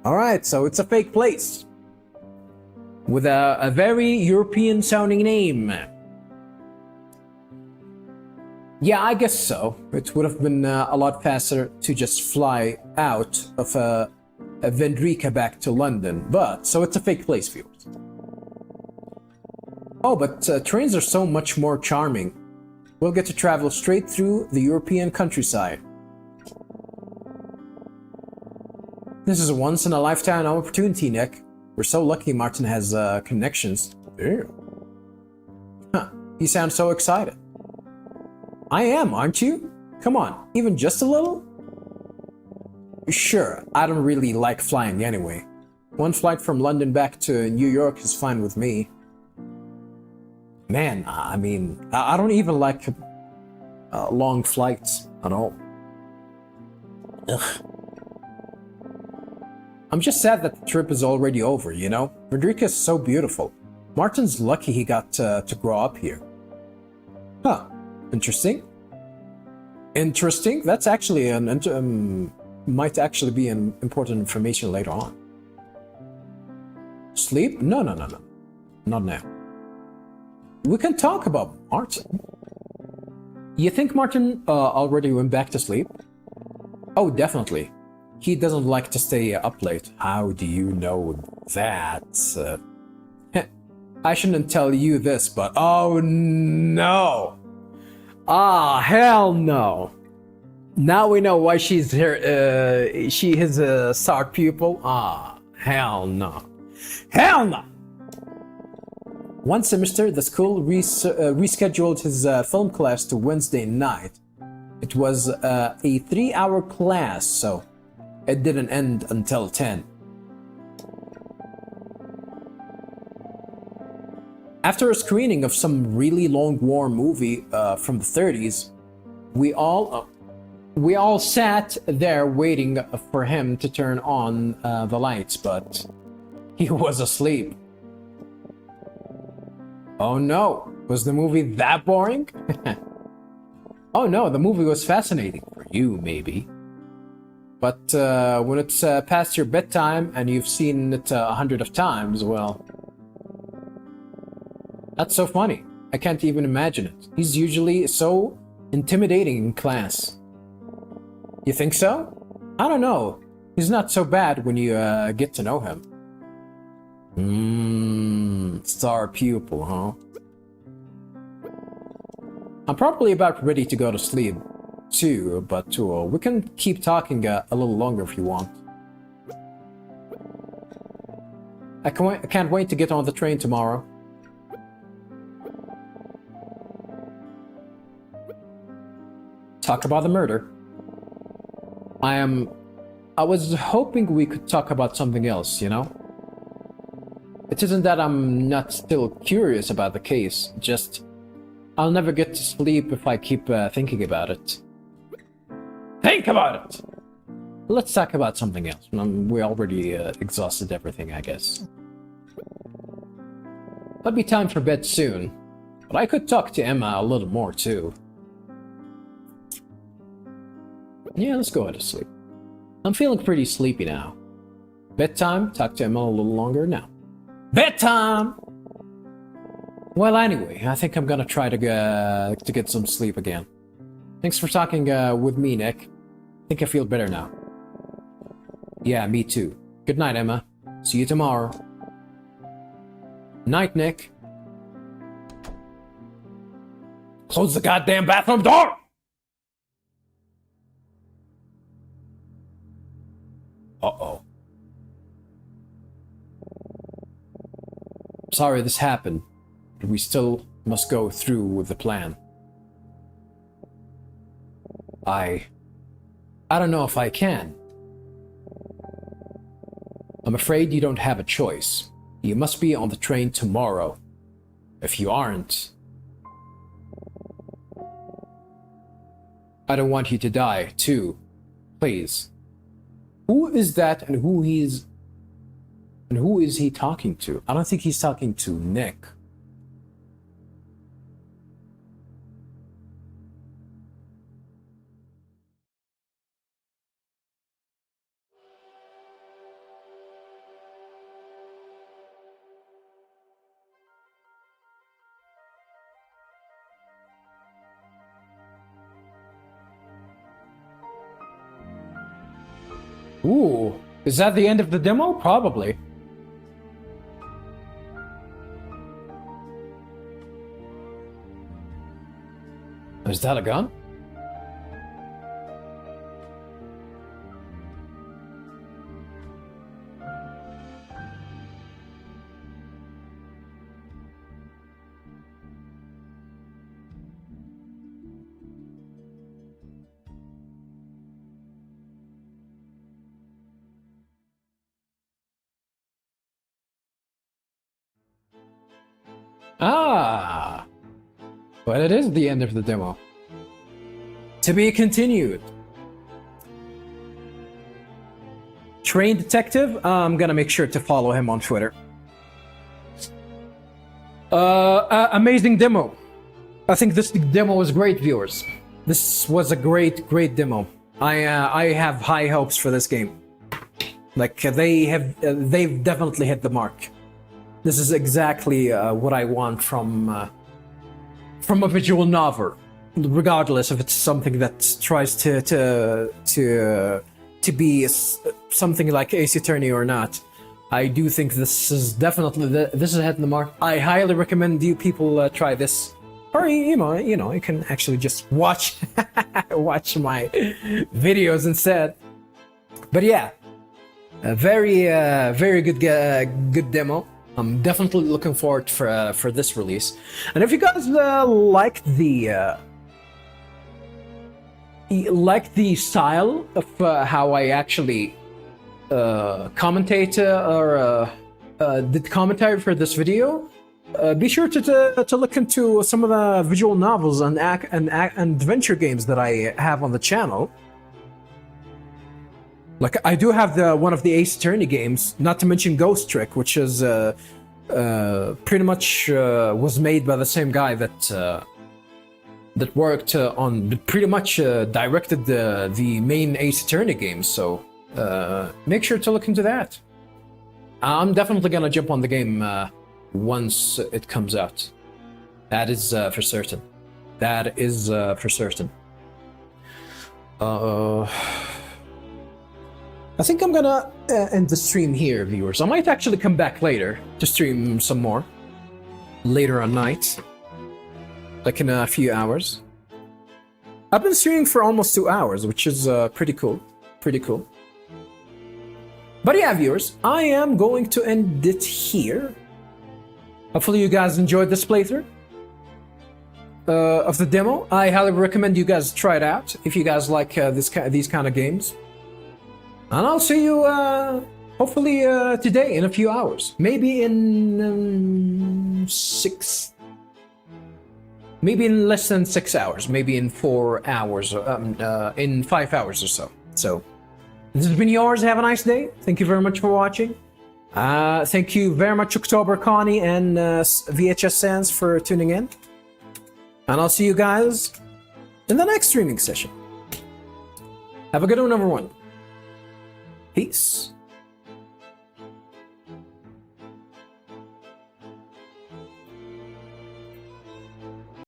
Alright, so it's a fake place. with a very European sounding name. Yeah, I guess so. It would have been a lot faster to just fly out of Vendrika back to London, but so it's a fake place, viewers. Oh, but trains are so much more charming. We'll get to travel straight through the European countryside. This is a once-in-a-lifetime opportunity, Nick. We're so lucky Martin has connections. Ew. Huh, you sound so excited. I am, aren't you? Come on, even just a little? Sure, I don't really like flying anyway. One flight from London back to New York is fine with me. Man, I mean, I don't even like long flights at all. Ugh. I'm just sad that the trip is already over, you know? Frederica is so beautiful. Martin's lucky he got to grow up here. Huh, interesting. Interesting? That's actually might actually be an important information later on. Sleep? No. Not now. We can talk about Martin. You think Martin already went back to sleep? Oh, definitely. He doesn't like to stay up late. How do you know that? I shouldn't tell you this, but oh no! Ah, hell no! Now we know why she's here. She is a star pupil. Ah, hell no! Hell no! One semester, the school rescheduled his film class to Wednesday night. It was a 3-hour class, so it didn't end until 10. After a screening of some really long war movie from the 30s, we all sat there waiting for him to turn on the lights, but he was asleep. Oh no, was the movie that boring? Oh no, the movie was fascinating for you, maybe. But when it's past your bedtime and you've seen it 100 of times, well, that's so funny. I can't even imagine it. He's usually so intimidating in class. You think so? I don't know. He's not so bad when you get to know him. Star pupil, huh? I'm probably about ready to go to sleep too, but we can keep talking a little longer if you want. I can't wait to get on the train tomorrow. Talk about the murder. I was hoping we could talk about something else, you know? It isn't that I'm not still curious about the case, just I'll never get to sleep if I keep thinking about it. Think about it! Let's talk about something else. We already exhausted everything, I guess. It'll be time for bed soon, but I could talk to Emma a little more too. Yeah, let's go ahead to sleep. I'm feeling pretty sleepy now. Bedtime, talk to Emma a little longer now. Bedtime! Well, anyway, I think I'm gonna try to get some sleep again. Thanks for talking with me, Nick. I think I feel better now. Yeah, me too. Good night, Emma. See you tomorrow. Night, Nick. Close the goddamn bathroom door! Uh-oh. Sorry this happened, but we still must go through with the plan. I don't know if I can. I'm afraid you don't have a choice. You must be on the train tomorrow. If you aren't, I don't want you to die, too. Please. Who is that and who is he talking to? I don't think he's talking to Nick. Is that the end of the demo? Probably. Is that a gun? Ah, but it is the end of the demo. To be continued. Train Detective, I'm gonna make sure to follow him on Twitter. Amazing demo. I think this demo was great, viewers. This was a great demo. I have high hopes for this game. Like they've definitely hit the mark. This is exactly what I want from a visual novel, regardless if it's something that tries to be something like Ace Attorney or not. I do think this is definitely this is hitting the mark. I highly recommend you people try this, or you can actually just watch watch my videos instead. But yeah, a very good demo. I'm definitely looking forward for this release. And if you guys like the style of how I actually commentate or did commentary for this video, be sure to look into some of the visual novels and adventure games that I have on the channel. Like, I do have one of the Ace Attorney games, not to mention Ghost Trick, which is pretty much was made by the same guy that worked on, pretty much directed the main Ace Attorney games. So make sure to look into that. I'm definitely gonna jump on the game once it comes out. That is for certain. That is for certain. I think I'm gonna end the stream here, viewers. I might actually come back later to stream some more. Later on night. Like in a few hours. I've been streaming for almost 2 hours, which is pretty cool. Pretty cool. But yeah, viewers, I am going to end it here. Hopefully you guys enjoyed this playthrough of the demo. I highly recommend you guys try it out if you guys like these kind of games. And I'll see you hopefully today in a few hours. Maybe in 6... Maybe in less than 6 hours. Maybe in 4 hours. In 5 hours or so. So, this has been yours. Have a nice day. Thank you very much for watching. Thank you very much, October Connie and VHS Sans for tuning in. And I'll see you guys in the next streaming session. Have a good one, everyone. Peace.